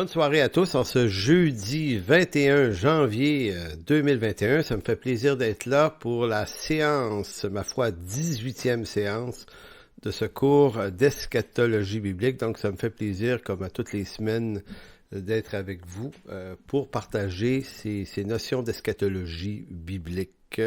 Bonne soirée à tous en ce jeudi 21 janvier 2021. Ça me fait plaisir d'être là pour la séance, ma foi, 18e séance de ce cours d'eschatologie biblique. Donc, ça me fait plaisir, comme à toutes les semaines, d'être avec vous pour partager ces notions d'eschatologie biblique.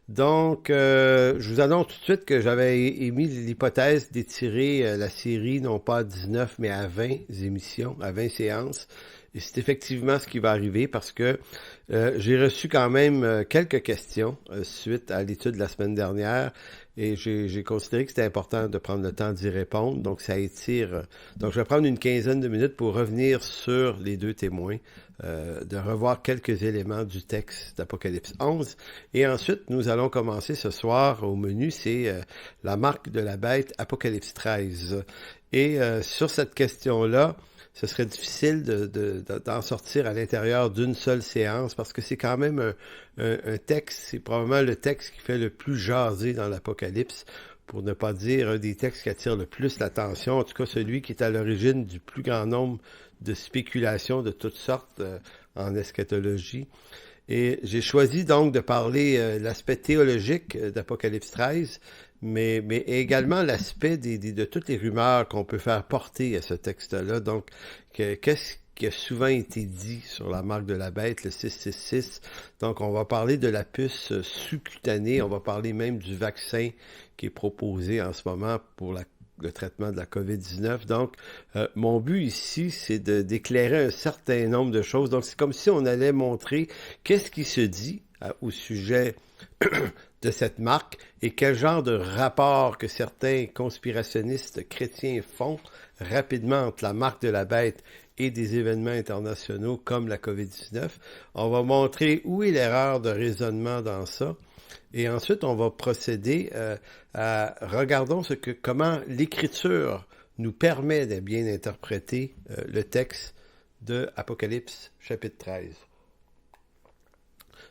Donc, je vous annonce tout de suite que j'avais émis l'hypothèse d'étirer la série non pas à 19, mais à 20 émissions, à 20 séances. Et c'est effectivement ce qui va arriver parce que j'ai reçu quand même quelques questions suite à l'étude de la semaine dernière et j'ai considéré que c'était important de prendre le temps d'y répondre. Donc, ça étire. Donc, je vais prendre une quinzaine de minutes pour revenir sur les deux témoins, de revoir quelques éléments du texte d'Apocalypse 11. Et ensuite, nous allons commencer ce soir au menu, c'est la marque de la bête, Apocalypse 13. Et sur cette question-là, ce serait difficile d'en sortir à l'intérieur d'une seule séance parce que c'est quand même un texte, c'est probablement le texte qui fait le plus jaser dans l'Apocalypse, pour ne pas dire un des textes qui attire le plus l'attention, en tout cas celui qui est à l'origine du plus grand nombre de spéculations de toutes sortes en eschatologie. Et j'ai choisi donc de parler l'aspect théologique d'Apocalypse 13, mais également l'aspect de toutes les rumeurs qu'on peut faire porter à ce texte-là. Donc, qu'est-ce qui a souvent été dit sur la marque de la bête, le 666. Donc, on va parler de la puce sous-cutanée, on va parler même du vaccin qui est proposé en ce moment pour le traitement de la COVID-19. Donc, mon but ici, c'est d'éclairer un certain nombre de choses. Donc, c'est comme si on allait montrer qu'est-ce qui se dit au sujet de cette marque et quel genre de rapport que certains conspirationnistes chrétiens font rapidement entre la marque de la bête et des événements internationaux comme la COVID-19. On va montrer où est l'erreur de raisonnement dans ça. Et ensuite, on va procéder à regardons comment l'Écriture nous permet de bien interpréter le texte de Apocalypse chapitre 13.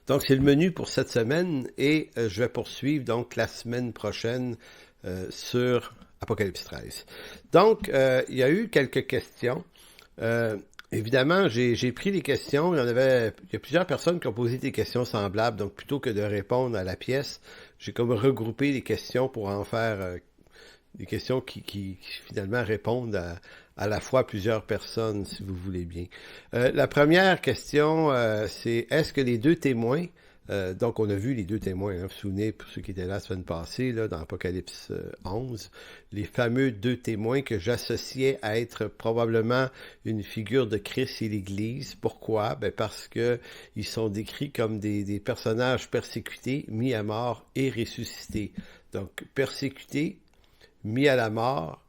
Donc, c'est le menu pour cette semaine et je vais poursuivre donc la semaine prochaine sur Apocalypse 13. Donc, il y a eu quelques questions. Évidemment, j'ai pris les questions. Il y a plusieurs personnes qui ont posé des questions semblables. Donc, plutôt que de répondre à la pièce, j'ai comme regroupé les questions pour en faire des questions qui finalement répondent à la fois plusieurs personnes, si vous voulez bien. La première question, c'est est-ce que les deux témoins, donc on a vu les deux témoins, vous vous souvenez, pour ceux qui étaient là la semaine passée, là, dans Apocalypse 11, les fameux deux témoins que j'associais à être probablement une figure de Christ et l'Église. Pourquoi? Ben parce que ils sont décrits comme des personnages persécutés, mis à mort et ressuscités. Donc, persécutés, mis à la mort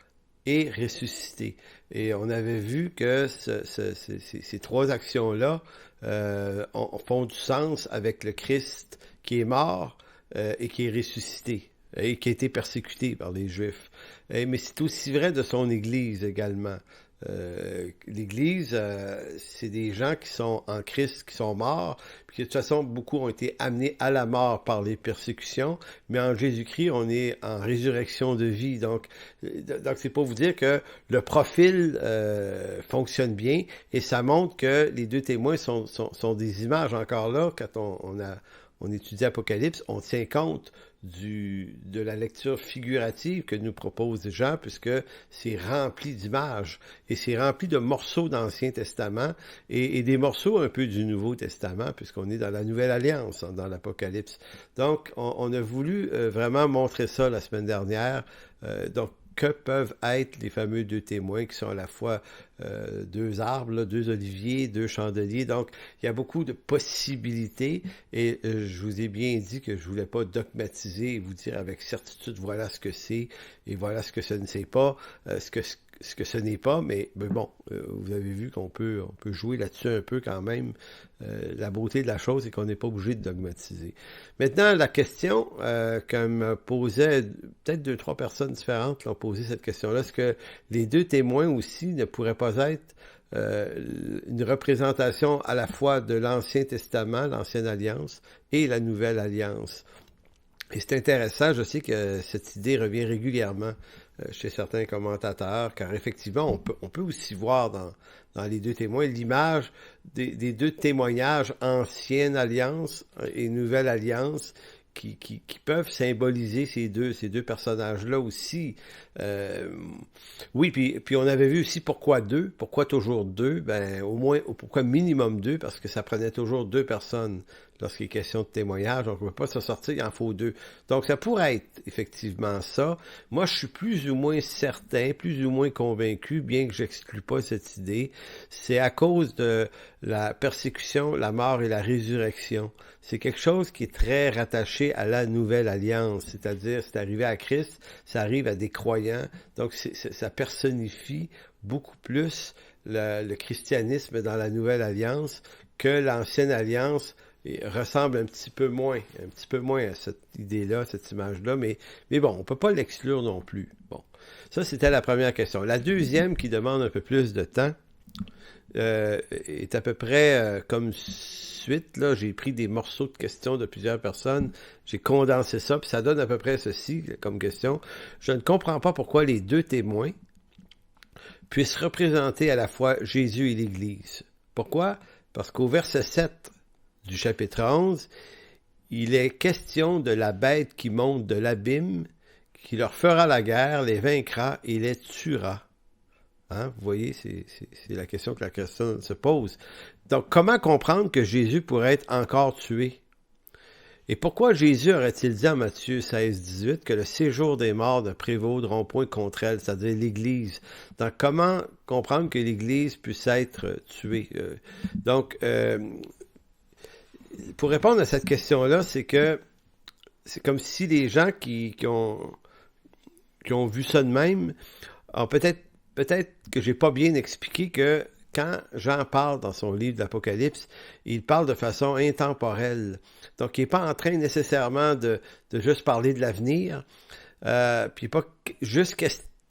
et ressuscité. Et on avait vu que ces trois actions-là font du sens avec le Christ qui est mort et qui est ressuscité et qui a été persécuté par les Juifs. Mais c'est aussi vrai de son Église également. L'Église, c'est des gens qui sont en Christ, qui sont morts, puis que de toute façon, beaucoup ont été amenés à la mort par les persécutions, mais en Jésus-Christ, on est en résurrection de vie. Donc c'est pour vous dire que le profil fonctionne bien, et ça montre que les deux témoins sont des images. Encore là, quand on étudie Apocalypse, on tient compte de la lecture figurative que nous propose Jean, puisque c'est rempli d'images et c'est rempli de morceaux d'Ancien Testament et des morceaux un peu du Nouveau Testament, puisqu'on est dans la Nouvelle Alliance, dans l'Apocalypse. Donc, on a voulu vraiment montrer ça la semaine dernière. Donc, que peuvent être les fameux deux témoins qui sont à la fois deux arbres, là, deux oliviers, deux chandeliers. Donc, il y a beaucoup de possibilités et je vous ai bien dit que je voulais pas dogmatiser et vous dire avec certitude voilà ce que c'est et voilà ce que ce ne c'est pas, ce que ce n'est pas, mais bon, vous avez vu qu'on peut jouer là-dessus un peu quand même. La beauté de la chose, c'est qu'on n'est pas obligé de dogmatiser. Maintenant, la question que me posait, peut-être 2-3 personnes différentes qui ont posé cette question-là, est-ce que les deux témoins aussi ne pourraient pas être une représentation à la fois de l'Ancien Testament, l'Ancienne Alliance, et la Nouvelle Alliance? Et c'est intéressant, je sais que cette idée revient régulièrement chez certains commentateurs, car effectivement, on peut aussi voir dans les deux témoins l'image des deux témoignages ancienne alliance et nouvelle alliance qui peuvent symboliser ces deux personnages-là aussi. Oui, puis on avait vu aussi pourquoi deux, pourquoi toujours deux, ben au moins, pourquoi minimum deux, parce que ça prenait toujours deux personnes lorsqu'il est question de témoignage, donc on ne peut pas se sortir, il en faut deux. Donc ça pourrait être effectivement ça. Moi, je suis plus ou moins certain, plus ou moins convaincu, bien que j'exclus pas cette idée, c'est à cause de la persécution, la mort et la résurrection. C'est quelque chose qui est très rattaché à la nouvelle alliance, c'est-à-dire c'est arrivé à Christ, ça arrive à des croyants, donc ça personnifie beaucoup plus le christianisme dans la nouvelle alliance que l'ancienne alliance ressemble un petit peu moins à cette idée-là, cette image-là, mais bon, on peut pas l'exclure non plus. Bon, ça c'était la première question. La deuxième, qui demande un peu plus de temps, est à peu près comme suite. Là, j'ai pris des morceaux de questions de plusieurs personnes, j'ai condensé ça, puis ça donne à peu près ceci comme question. Je ne comprends pas pourquoi les deux témoins puissent représenter à la fois Jésus et l'Église. Pourquoi? Parce qu'au verset 7 du chapitre 11, il est question de la bête qui monte de l'abîme, qui leur fera la guerre, les vaincra et les tuera. Hein? Vous voyez, c'est la question que la question se pose. Donc, comment comprendre que Jésus pourrait être encore tué? Et pourquoi Jésus aurait-il dit en Matthieu 16, 18 que le séjour des morts ne prévaudront point contre elle, c'est-à-dire l'Église? Donc, comment comprendre que l'Église puisse être tuée? Pour répondre à cette question-là, c'est que c'est comme si les gens qui ont vu ça de même ont peut-être que j'ai pas bien expliqué que quand Jean parle dans son livre d'Apocalypse, il parle de façon intemporelle. Donc, il n'est pas en train nécessairement de juste parler de l'avenir, puis il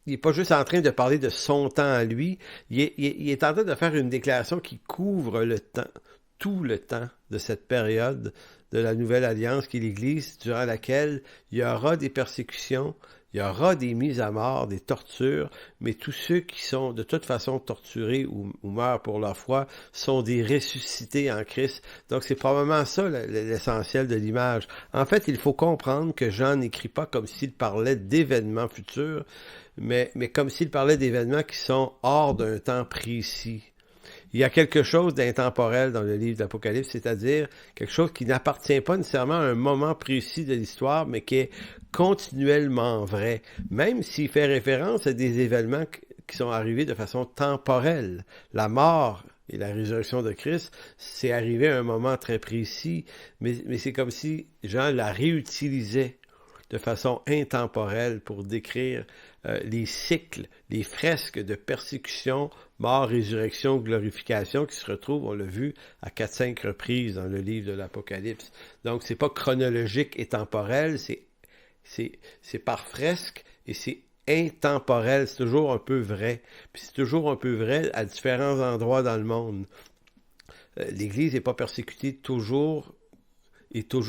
n'est pas juste en train de parler de son temps à lui, il est en train de faire une déclaration qui couvre le temps, tout le temps de cette période de la Nouvelle Alliance qui est l'Église, durant laquelle il y aura des persécutions, il y aura des mises à mort, des tortures, mais tous ceux qui sont de toute façon torturés ou meurent pour leur foi sont des ressuscités en Christ. Donc c'est probablement ça l'essentiel de l'image. En fait, il faut comprendre que Jean n'écrit pas comme s'il parlait d'événements futurs, mais comme s'il parlait d'événements qui sont hors d'un temps précis. Il y a quelque chose d'intemporel dans le livre d'Apocalypse, c'est-à-dire quelque chose qui n'appartient pas nécessairement à un moment précis de l'histoire, mais qui est continuellement vrai, même s'il fait référence à des événements qui sont arrivés de façon temporelle. La mort et la résurrection de Christ, c'est arrivé à un moment très précis, mais c'est comme si Jean la réutilisait de façon intemporelle pour décrire les cycles, les fresques de persécution, mort, résurrection, glorification qui se retrouvent, on l'a vu, à 4-5 reprises dans le livre de l'Apocalypse. Donc, c'est pas chronologique et temporel, c'est par fresque et c'est intemporel, c'est toujours un peu vrai. Puis c'est toujours un peu vrai à différents endroits dans le monde. L'Église n'est pas persécutée toujours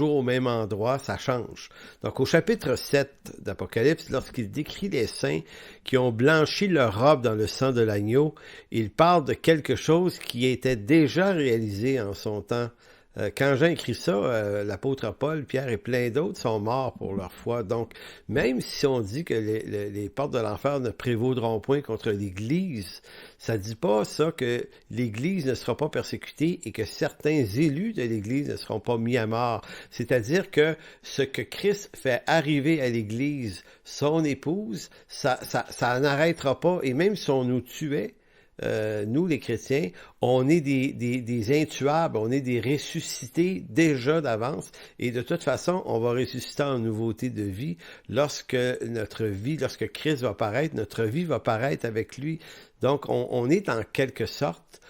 au même endroit, ça change. Donc, au chapitre 7 d'Apocalypse, lorsqu'il décrit les saints qui ont blanchi leur robe dans le sang de l'agneau, il parle de quelque chose qui était déjà réalisé en son temps. Quand Jean écrit ça, l'apôtre Paul, Pierre et plein d'autres sont morts pour leur foi. Donc, même si on dit que les portes de l'enfer ne prévaudront point contre l'Église, ça dit pas ça que l'Église ne sera pas persécutée et que certains élus de l'Église ne seront pas mis à mort. C'est-à-dire que ce que Christ fait arriver à l'Église, son épouse, ça n'arrêtera pas. Et même si on nous tuait, nous les chrétiens, on est des intuables, on est des ressuscités déjà d'avance et de toute façon, on va ressusciter en nouveauté de vie lorsque Christ va paraître, notre vie va paraître avec lui. Donc, on est en quelque sorte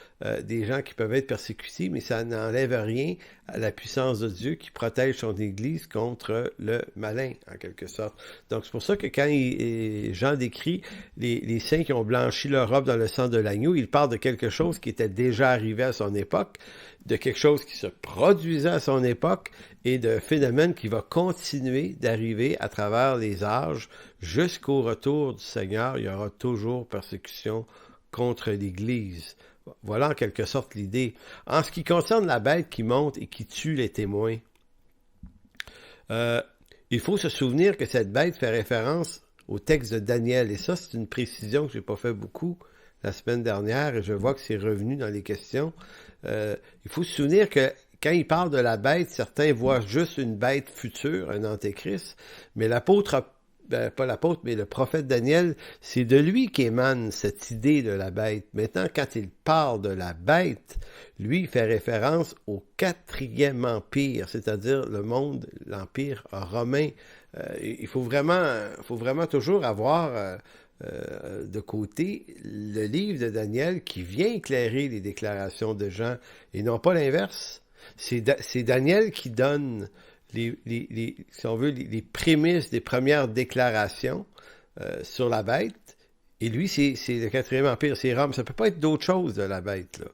des gens qui peuvent être persécutés, mais ça n'enlève rien à la puissance de Dieu qui protège son Église contre le malin, en quelque sorte. Donc, c'est pour ça que quand Jean décrit les saints qui ont blanchi leur robe dans le sang de l'agneau, il parle de quelque chose qui était déjà arrivé à son époque, de quelque chose qui se produisait à son époque et de phénomène qui va continuer d'arriver à travers les âges jusqu'au retour du Seigneur. Il y aura toujours persécution contre l'Église. Voilà en quelque sorte l'idée. En ce qui concerne la bête qui monte et qui tue les témoins, il faut se souvenir que cette bête fait référence au texte de Daniel. Et ça, c'est une précision que je n'ai pas fait beaucoup la semaine dernière et je vois que c'est revenu dans les questions. Il faut se souvenir que quand il parle de la bête, certains voient juste une bête future, un antéchrist, mais pas l'apôtre, mais le prophète Daniel, c'est de lui qu'émane cette idée de la bête. Maintenant, quand il parle de la bête, lui, il fait référence au 4e empire, c'est-à-dire le monde, l'empire romain. Il faut vraiment toujours avoir de côté le livre de Daniel qui vient éclairer les déclarations de Jean et non pas l'inverse. C'est Daniel qui donne si on veut, les prémices des premières déclarations sur la bête. Et lui, c'est le 4e empire, c'est Rome. Ça peut pas être d'autre chose de la bête, là.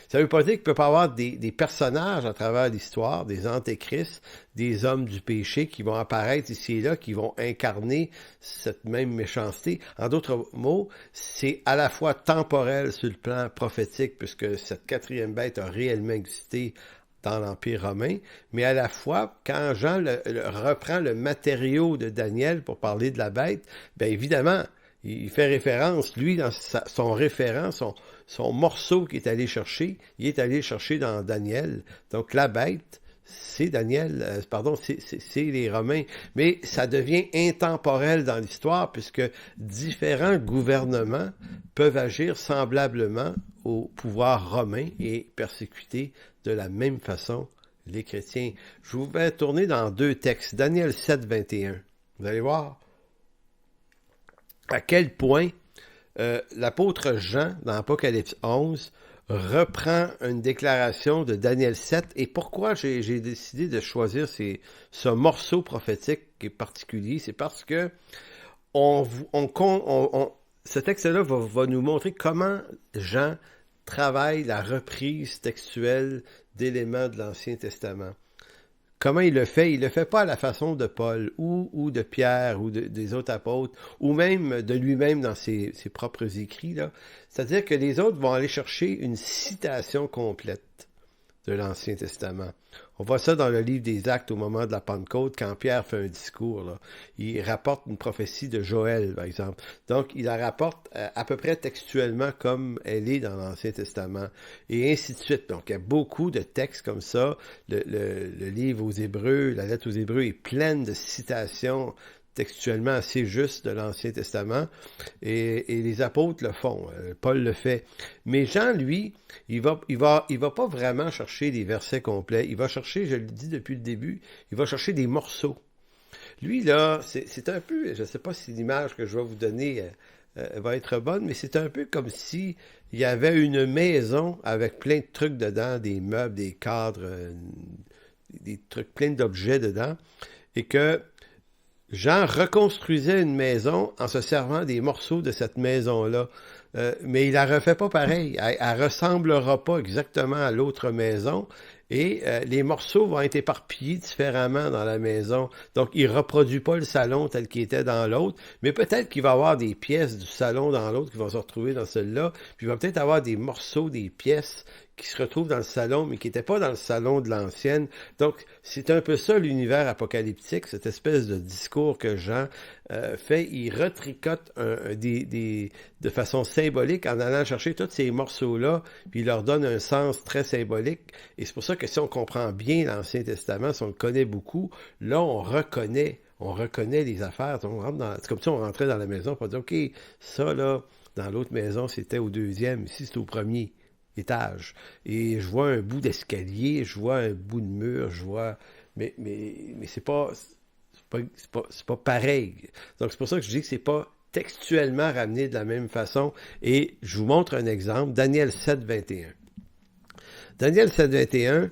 Ça veut pas dire qu'il peut pas avoir des personnages à travers l'histoire, des antéchrists, des hommes du péché qui vont apparaître ici et là, qui vont incarner cette même méchanceté. En d'autres mots, c'est à la fois temporel sur le plan prophétique, puisque cette 4e bête a réellement existé dans l'Empire romain, mais à la fois, quand Jean reprend le matériau de Daniel pour parler de la bête, bien évidemment, il fait référence, lui, dans son référent, son morceau qu'il est allé chercher, il est allé chercher dans Daniel. Donc la bête, c'est Daniel, c'est les Romains. Mais ça devient intemporel dans l'histoire puisque différents gouvernements peuvent agir semblablement au pouvoir romain et persécuter de la même façon les chrétiens. Je vous vais tourner dans 2 textes. Daniel 7, 21. Vous allez voir à quel point l'apôtre Jean, dans Apocalypse 11, reprend une déclaration de Daniel 7. Et pourquoi j'ai décidé de choisir ce morceau prophétique qui est particulier? C'est parce que ce texte-là va nous montrer comment Jean travaille la reprise textuelle d'éléments de l'Ancien Testament. Comment il le fait? Il le fait pas à la façon de Paul ou de Pierre ou des autres apôtres ou même de lui-même dans ses propres écrits, là. C'est-à-dire que les autres vont aller chercher une citation complète de l'Ancien Testament. On voit ça dans le livre des Actes au moment de la Pentecôte, quand Pierre fait un discours, là. Il rapporte une prophétie de Joël, par exemple. Donc, il la rapporte à peu près textuellement comme elle est dans l'Ancien Testament, et ainsi de suite. Donc, il y a beaucoup de textes comme ça. Le livre aux Hébreux, la lettre aux Hébreux est pleine de citations textuellement assez juste de l'Ancien Testament, et les apôtres le font, Paul le fait. Mais Jean, lui, il va pas vraiment chercher des versets complets, il va chercher, je le dis depuis le début, il va chercher des morceaux. Lui, là, c'est un peu, je ne sais pas si l'image que je vais vous donner va être bonne, mais c'est un peu comme si il y avait une maison avec plein de trucs dedans, des meubles, des cadres, des trucs, plein d'objets dedans, et que Jean reconstruisait une maison en se servant des morceaux de cette maison-là. Mais il la refait pas pareil. Elle ressemblera pas exactement à l'autre maison. Et les morceaux vont être éparpillés différemment dans la maison. Donc, il reproduit pas le salon tel qu'il était dans l'autre, mais peut-être qu'il va avoir des pièces du salon dans l'autre qui vont se retrouver dans celle-là, puis il va peut-être avoir des morceaux, des pièces qui se retrouvent dans le salon, mais qui n'étaient pas dans le salon de l'ancienne. Donc, c'est un peu ça l'univers apocalyptique, cette espèce de discours que Jean fait. Il retricote de façon symbolique en allant chercher tous ces morceaux-là, puis il leur donne un sens très symbolique. Et c'est pour ça que si on comprend bien l'Ancien Testament, si on le connaît beaucoup, là, on reconnaît les affaires. C'est comme si on rentrait dans la maison pour dire, OK, ça, là, dans l'autre maison, c'était au 2e, ici, c'est au 1er étage. Et je vois un bout d'escalier, je vois un bout de mur, je vois... Mais c'est pas pareil. Donc, c'est pour ça que je dis que c'est pas textuellement ramené de la même façon. Et je vous montre un exemple, Daniel 7, 21. Daniel 7, 21,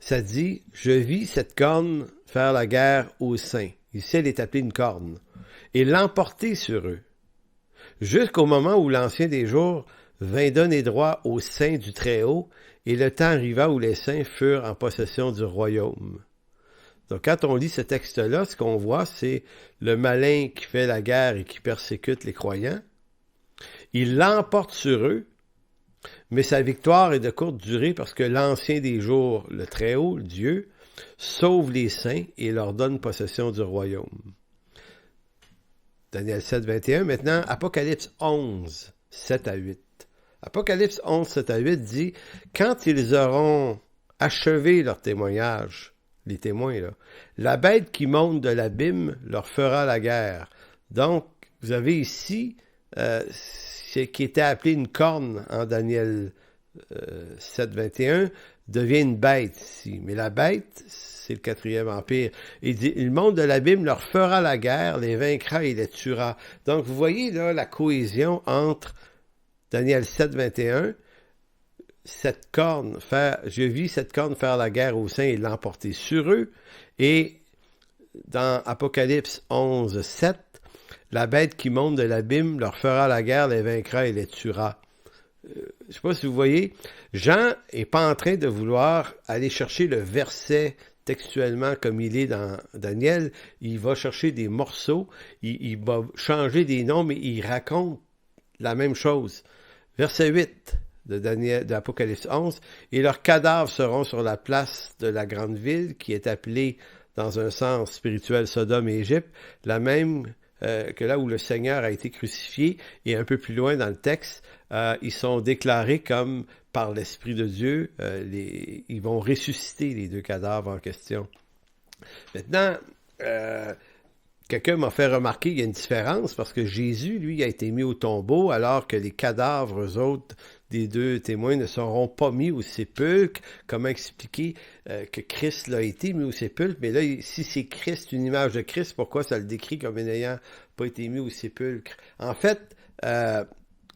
ça dit, « Je vis cette corne faire la guerre aux saints. » Ici, elle est appelée une corne. « Et l'emporter sur eux. Jusqu'au moment où l'Ancien des jours vint donner droit aux saints du Très-Haut, et le temps arriva où les saints furent en possession du royaume. » Donc, quand on lit ce texte-là, ce qu'on voit, c'est le malin qui fait la guerre et qui persécute les croyants. Il l'emporte sur eux, mais sa victoire est de courte durée parce que l'Ancien des jours, le Très-Haut, Dieu, sauve les saints et leur donne possession du royaume. Daniel 7, 21. Maintenant, Apocalypse 11, 7 à 8. Apocalypse 11, 7 à 8 dit, « Quand ils auront achevé leur témoignage, les témoins, là, la bête qui monte de l'abîme leur fera la guerre. » Donc, vous avez ici ce qui était appelé une corne en Daniel 7, 21, devient une bête ici. Mais la bête, c'est le 4e empire. Il dit, le monde de l'abîme leur fera la guerre, les vaincra et les tuera. Donc, vous voyez là la cohésion entre Daniel 7, 21, cette corne je vis cette corne faire la guerre aux saints et l'emporter sur eux. Et dans Apocalypse 11, 7, la bête qui monte de l'abîme leur fera la guerre, les vaincra et les tuera. Je ne sais pas si vous voyez, Jean n'est pas en train de vouloir aller chercher le verset textuellement comme il est dans Daniel. Il va chercher des morceaux, il va changer des noms, mais il raconte la même chose. Verset 8 d'Apocalypse 11, « Et leurs cadavres seront sur la place de la grande ville, qui est appelée, dans un sens spirituel, Sodome et Égypte, la même que là où le Seigneur a été crucifié, et un peu plus loin dans le texte, ils sont déclarés comme, par l'Esprit de Dieu, ils vont ressusciter les deux cadavres en question. » Maintenant, quelqu'un m'a fait remarquer qu'il y a une différence parce que Jésus, lui, a été mis au tombeau alors que les cadavres, eux autres, des deux témoins ne seront pas mis au sépulcre. Comment expliquer que Christ l'a été mis au sépulcre? Mais là, si c'est Christ, une image de Christ, pourquoi ça le décrit comme n'ayant pas été mis au sépulcre? En fait,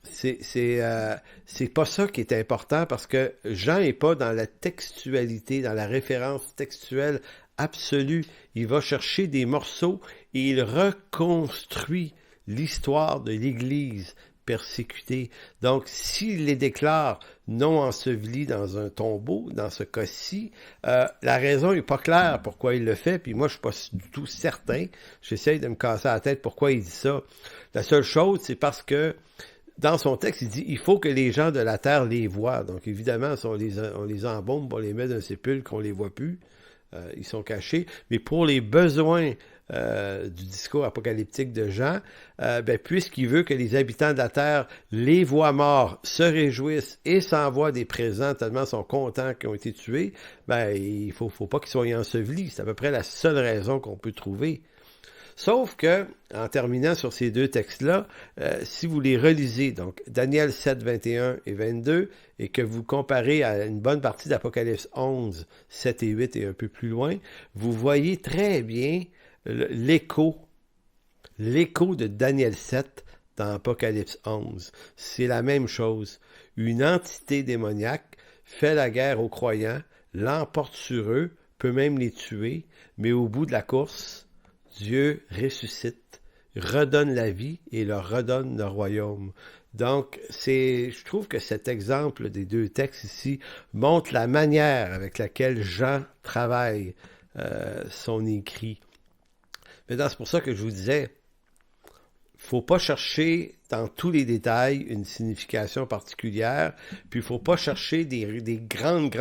c'est pas ça qui est important parce que Jean n'est pas dans la textualité, dans la référence textuelle absolue. Il va chercher des morceaux et il reconstruit l'histoire de l'Église persécutée. Donc, s'il les déclare non ensevelis dans un tombeau, dans ce cas-ci, la raison n'est pas claire pourquoi il le fait, puis moi, je suis pas du tout certain. J'essaye de me casser la tête pourquoi il dit ça. La seule chose, c'est parce que dans son texte, il dit « Il faut que les gens de la terre les voient. » Donc, évidemment, si on les embaume, on les met dans un sépulcre, on les voit plus. Ils sont cachés. Mais pour les besoins du discours apocalyptique de Jean, puisqu'il veut que les habitants de la terre les voient morts, se réjouissent et s'envoient des présents tellement ils sont contents qu'ils ont été tués, il faut pas qu'ils soient ensevelis. C'est à peu près la seule raison qu'on peut trouver. Sauf que, en terminant sur ces deux textes-là, si vous les relisez, donc Daniel 7, 21 et 22, et que vous comparez à une bonne partie d'Apocalypse 11, 7 et 8 et un peu plus loin, vous voyez très bien l'écho de Daniel 7 dans Apocalypse 11. C'est la même chose. Une entité démoniaque fait la guerre aux croyants, l'emporte sur eux, peut même les tuer, mais au bout de la course, Dieu ressuscite, redonne la vie et leur redonne le royaume. Donc, je trouve que cet exemple des deux textes ici montre la manière avec laquelle Jean travaille son écrit. Maintenant, c'est pour ça que je vous disais, faut pas chercher dans tous les détails une signification particulière, puis il faut pas chercher des grandes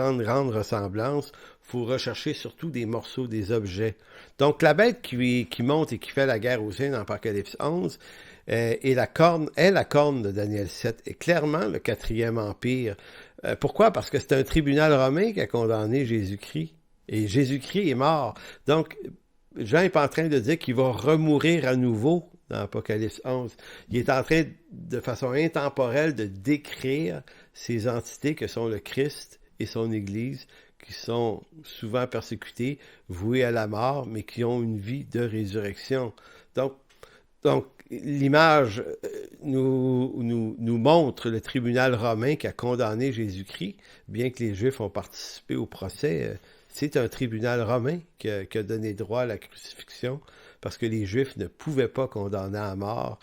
ressemblances, faut rechercher surtout des morceaux, des objets. Donc la bête qui monte et qui fait la guerre aux saints dans Apocalypse 11 est la corne de Daniel 7, est clairement le 4e empire. Pourquoi? Parce que c'est un tribunal romain qui a condamné Jésus-Christ, et Jésus-Christ est mort. Donc Jean n'est pas en train de dire qu'il va remourir à nouveau dans Apocalypse 11. Il est en train, de façon intemporelle, de décrire ces entités que sont le Christ et son Église, qui sont souvent persécutées, vouées à la mort, mais qui ont une vie de résurrection. Donc l'image nous montre le tribunal romain qui a condamné Jésus-Christ, bien que les Juifs ont participé au procès. C'est un tribunal romain qui a donné droit à la crucifixion, parce que les Juifs ne pouvaient pas condamner à mort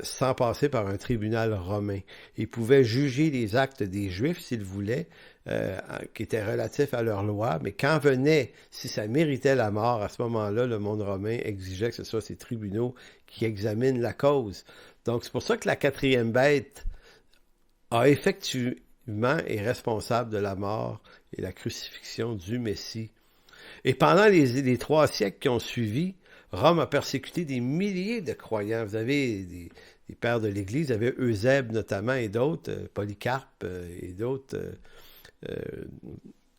sans passer par un tribunal romain. Ils pouvaient juger les actes des Juifs s'ils voulaient, qui étaient relatifs à leur loi, mais quand venait, si ça méritait la mort, à ce moment-là, le monde romain exigeait que ce soit ces tribunaux qui examinent la cause. Donc, c'est pour ça que la quatrième bête a effectivement est responsable de la mort et la crucifixion du Messie. Et pendant les 3 siècles qui ont suivi, Rome a persécuté des milliers de croyants. Vous avez des pères de l'Église, vous avez Eusèbe notamment et d'autres, Polycarpe et d'autres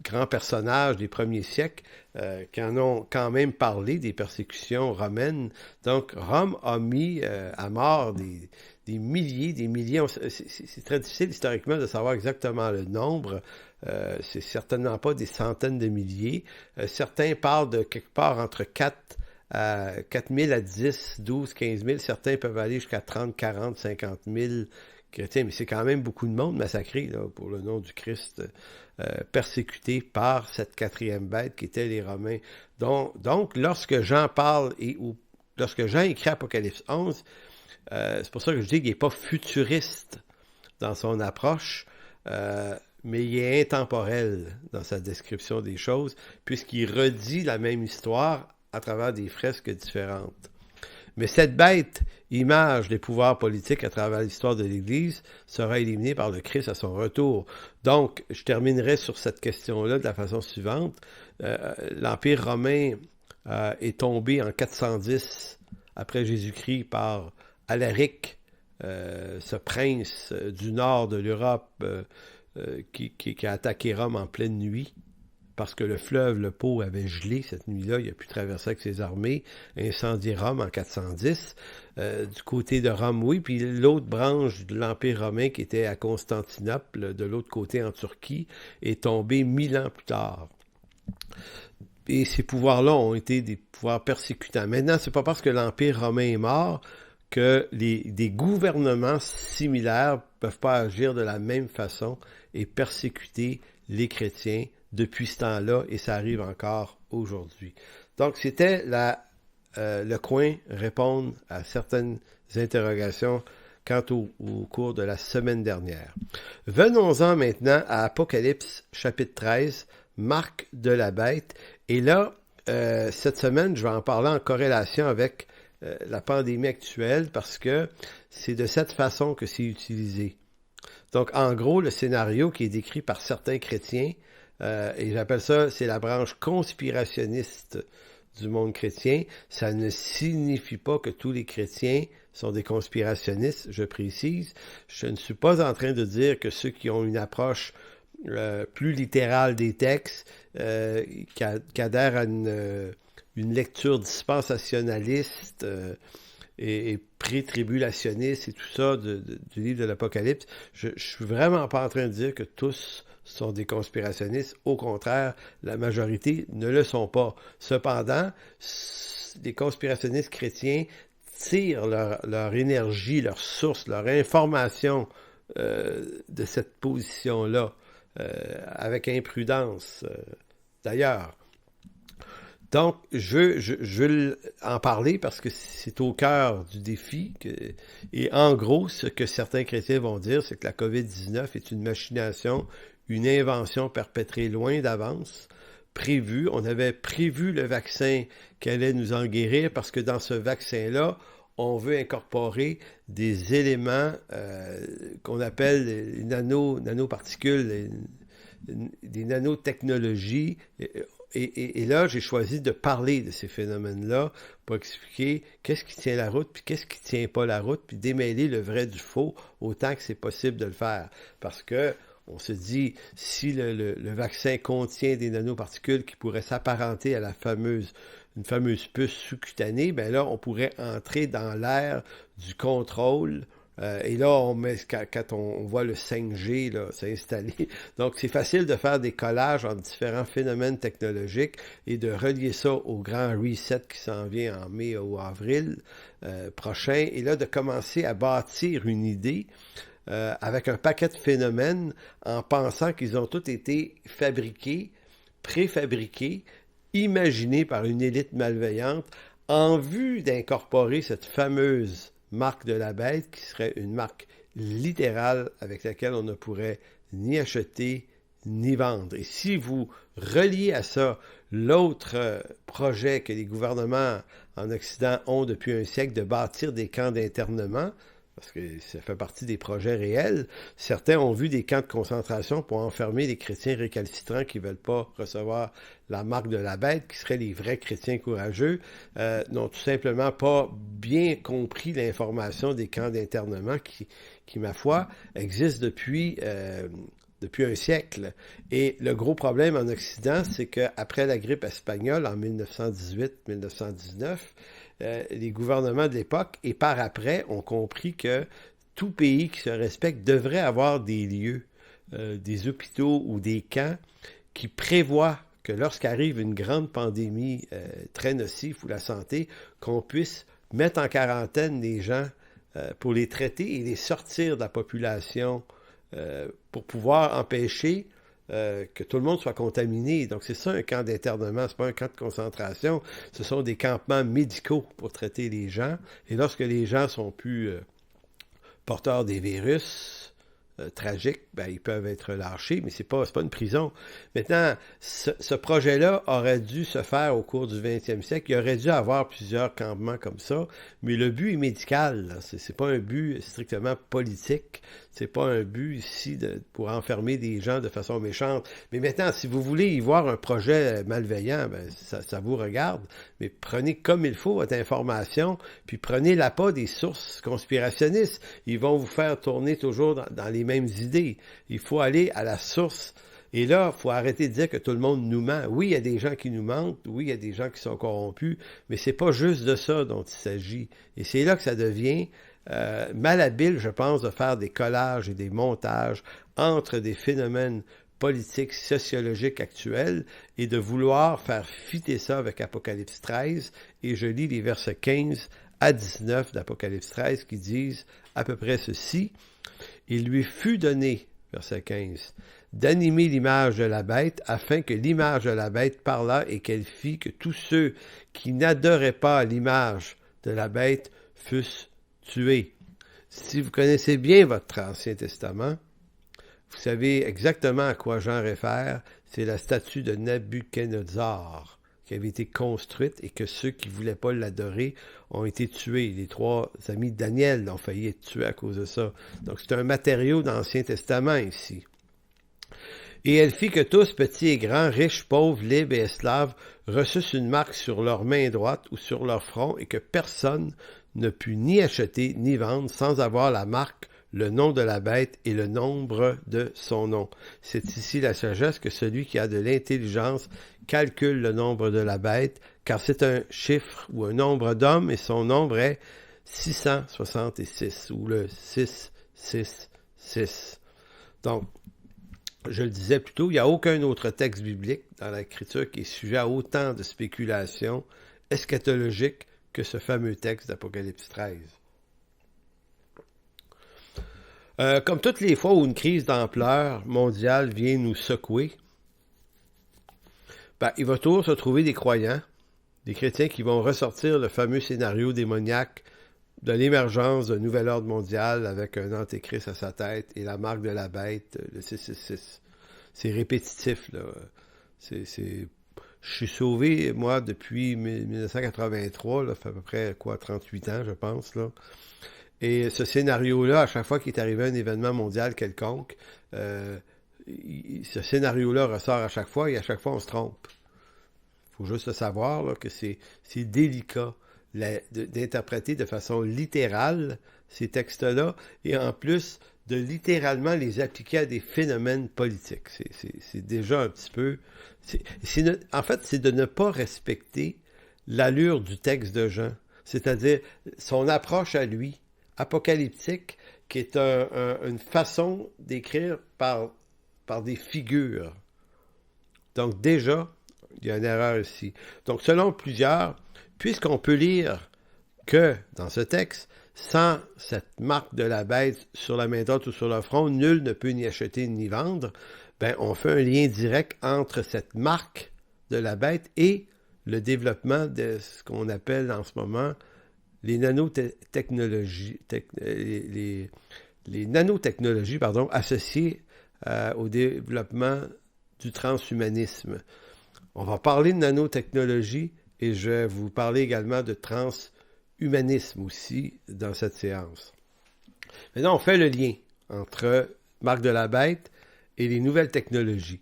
grands personnages des premiers siècles qui en ont quand même parlé des persécutions romaines. Donc Rome a mis à mort des milliers. C'est très difficile historiquement de savoir exactement le nombre. C'est certainement pas des centaines de milliers. Certains parlent de quelque part entre 4 000 à 10, 12, 15 000. Certains peuvent aller jusqu'à 30, 40, 50 000 chrétiens. Mais c'est quand même beaucoup de monde massacré là, pour le nom du Christ, persécuté par cette quatrième bête qui était les Romains. Donc lorsque Jean parle lorsque Jean écrit Apocalypse 11, c'est pour ça que je dis qu'il n'est pas futuriste dans son approche, mais il est intemporel dans sa description des choses, puisqu'il redit la même histoire à travers des fresques différentes. Mais cette bête, image des pouvoirs politiques à travers l'histoire de l'Église, sera éliminée par le Christ à son retour. Donc, je terminerai sur cette question-là de la façon suivante. L'Empire romain est tombé en 410 après Jésus-Christ par Alaric, ce prince du nord de l'Europe qui a attaqué Rome en pleine nuit, parce que le fleuve, le Pô, avait gelé cette nuit-là, il a pu traverser avec ses armées, incendier Rome en 410. Du côté de Rome, oui, puis l'autre branche de l'Empire romain qui était à Constantinople, de l'autre côté en Turquie, est tombée 1000 ans plus tard. Et ces pouvoirs-là ont été des pouvoirs persécutants. Maintenant, c'est pas parce que l'Empire romain est mort que des gouvernements similaires peuvent pas agir de la même façon et persécuter les chrétiens depuis ce temps-là, et ça arrive encore aujourd'hui. Donc, c'était le coin répondre à certaines interrogations quant au cours de la semaine dernière. Venons-en maintenant à Apocalypse chapitre 13, marque de la bête. Et là, cette semaine, je vais en parler en corrélation avec la pandémie actuelle, parce que c'est de cette façon que c'est utilisé. Donc, en gros, le scénario qui est décrit par certains chrétiens, et j'appelle ça, c'est la branche conspirationniste du monde chrétien. Ça ne signifie pas que tous les chrétiens sont des conspirationnistes, je précise. Je ne suis pas en train de dire que ceux qui ont une approche plus littérale des textes, qui adhèrent à une lecture dispensationaliste et pré-tribulationniste et tout ça du livre de l'Apocalypse, je suis vraiment pas en train de dire que tous sont des conspirationnistes. Au contraire, la majorité ne le sont pas. Cependant, les conspirationnistes chrétiens tirent leur énergie, leur source, leur information de cette position-là, avec imprudence, d'ailleurs. Donc, je veux en parler parce que c'est au cœur du défi. Et en gros, ce que certains chrétiens vont dire, c'est que la COVID-19 est une machination, une invention perpétrée loin d'avance, prévue. On avait prévu le vaccin qui allait nous en guérir, parce que dans ce vaccin-là, on veut incorporer des éléments qu'on appelle les nanoparticules, des nanotechnologies. Et là, j'ai choisi de parler de ces phénomènes-là pour expliquer qu'est-ce qui tient la route, puis qu'est-ce qui tient pas la route, puis démêler le vrai du faux autant que c'est possible de le faire. Parce que on se dit, si le vaccin contient des nanoparticules qui pourraient s'apparenter à une fameuse puce sous-cutanée, ben là, on pourrait entrer dans l'ère du contrôle Et là, quand on voit le 5G là, s'installer, donc c'est facile de faire des collages entre différents phénomènes technologiques et de relier ça au grand reset qui s'en vient en mai ou avril prochain, et là de commencer à bâtir une idée avec un paquet de phénomènes en pensant qu'ils ont tous été fabriqués, préfabriqués, imaginés par une élite malveillante en vue d'incorporer cette fameuse marque de la bête qui serait une marque littérale avec laquelle on ne pourrait ni acheter ni vendre. Et si vous reliez à ça l'autre projet que les gouvernements en Occident ont depuis un siècle de bâtir des camps d'internement, parce que ça fait partie des projets réels. Certains ont vu des camps de concentration pour enfermer les chrétiens récalcitrants qui ne veulent pas recevoir la marque de la bête, qui seraient les vrais chrétiens courageux, n'ont tout simplement pas bien compris l'information des camps d'internement qui, ma foi, existent depuis un siècle. Et le gros problème en Occident, c'est qu'après la grippe espagnole en 1918-1919, les gouvernements de l'époque et par après ont compris que tout pays qui se respecte devrait avoir des lieux, des hôpitaux ou des camps qui prévoient que lorsqu'arrive une grande pandémie très nocive pour la santé, qu'on puisse mettre en quarantaine les gens pour les traiter et les sortir de la population pour pouvoir empêcher que tout le monde soit contaminé. Donc, c'est ça un camp d'internement, c'est pas un camp de concentration, ce sont des campements médicaux pour traiter les gens. Et lorsque les gens sont plus porteurs des virus tragiques, ben, ils peuvent être lâchés, mais c'est pas une prison. Maintenant, ce projet-là aurait dû se faire au cours du 20e siècle. Il aurait dû avoir plusieurs campements comme ça, mais le but est médical. C'est pas un but strictement politique. C'est pas un but ici pour enfermer des gens de façon méchante. Mais maintenant, si vous voulez y voir un projet malveillant, ben, ça vous regarde. Mais prenez comme il faut votre information, puis prenez-la pas des sources conspirationnistes. Ils vont vous faire tourner toujours dans les mêmes idées. Il faut aller à la source. Et là, il faut arrêter de dire que tout le monde nous ment. Oui, il y a des gens qui nous mentent. Oui, il y a des gens qui sont corrompus. Mais c'est pas juste de ça dont il s'agit. Et c'est là que ça devient malhabile, je pense, de faire des collages et des montages entre des phénomènes politiques, sociologiques actuels et de vouloir faire fitter ça avec Apocalypse 13. Et je lis les versets 15 à 19 d'Apocalypse 13 qui disent à peu près ceci. « Il lui fut donné, verset 15, d'animer l'image de la bête, afin que l'image de la bête parlât et qu'elle fit que tous ceux qui n'adoraient pas l'image de la bête fussent tués. » Si vous connaissez bien votre Ancien Testament, vous savez exactement à quoi j'en réfère. C'est la statue de Nabuchodonosor qui avait été construite et que ceux qui ne voulaient pas l'adorer ont été tués. Les 3 amis de Daniel ont failli être tués à cause de ça. Donc c'est un matériau d'Ancien Testament ici. Et elle fit que tous, petits et grands, riches, pauvres, libres et esclaves, reçussent une marque sur leur main droite ou sur leur front et que personne ne put ni acheter ni vendre sans avoir la marque, le nom de la bête et le nombre de son nom. C'est ici la sagesse que celui qui a de l'intelligence calcule le nombre de la bête, car c'est un chiffre ou un nombre d'hommes et son nombre est 666 ou le 666. Donc, je le disais plus tôt, il n'y a aucun autre texte biblique dans l'Écriture qui est sujet à autant de spéculations eschatologiques que ce fameux texte d'Apocalypse 13. Comme toutes les fois où une crise d'ampleur mondiale vient nous secouer, ben, il va toujours se trouver des croyants, des chrétiens qui vont ressortir le fameux scénario démoniaque de l'émergence d'un nouvel ordre mondial avec un antéchrist à sa tête et la marque de la bête, le 666. C'est répétitif, là. Je suis sauvé, moi, depuis 1983, là, ça fait à peu près, 38 ans, je pense, là. Et ce scénario-là, à chaque fois qu'il est arrivé un événement mondial quelconque, ce scénario-là ressort à chaque fois et à chaque fois on se trompe. Il faut juste le savoir là, que c'est délicat d'interpréter de façon littérale ces textes-là et en plus de littéralement les appliquer à des phénomènes politiques. C'est déjà un petit peu... en fait, c'est de ne pas respecter l'allure du texte de Jean, c'est-à-dire son approche à lui, apocalyptique, qui est une façon d'écrire par des figures. Donc déjà, il y a une erreur ici. Donc selon plusieurs, puisqu'on peut lire que dans ce texte, sans cette marque de la bête sur la main droite ou sur le front, nul ne peut ni acheter ni vendre, ben on fait un lien direct entre cette marque de la bête et le développement de ce qu'on appelle en ce moment les nanotechnologies, les nanotechnologies associées au développement du transhumanisme. On va parler de nanotechnologie et je vais vous parler également de transhumanisme aussi dans cette séance. Maintenant, on fait le lien entre Marc de la Bête et les nouvelles technologies.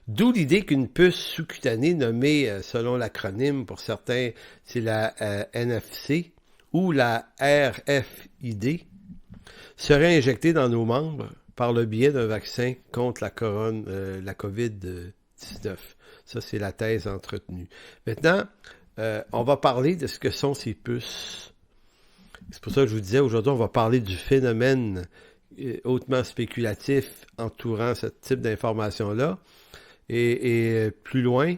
D'où l'idée qu'une puce sous-cutanée nommée, selon l'acronyme pour certains, c'est la NFC ou la RFID, serait injectée dans nos membres par le biais d'un vaccin contre la COVID-19. Ça, c'est la thèse entretenue. Maintenant, on va parler de ce que sont ces puces. C'est pour ça que je vous disais, aujourd'hui, on va parler du phénomène hautement spéculatif entourant ce type d'informations-là. Et plus loin,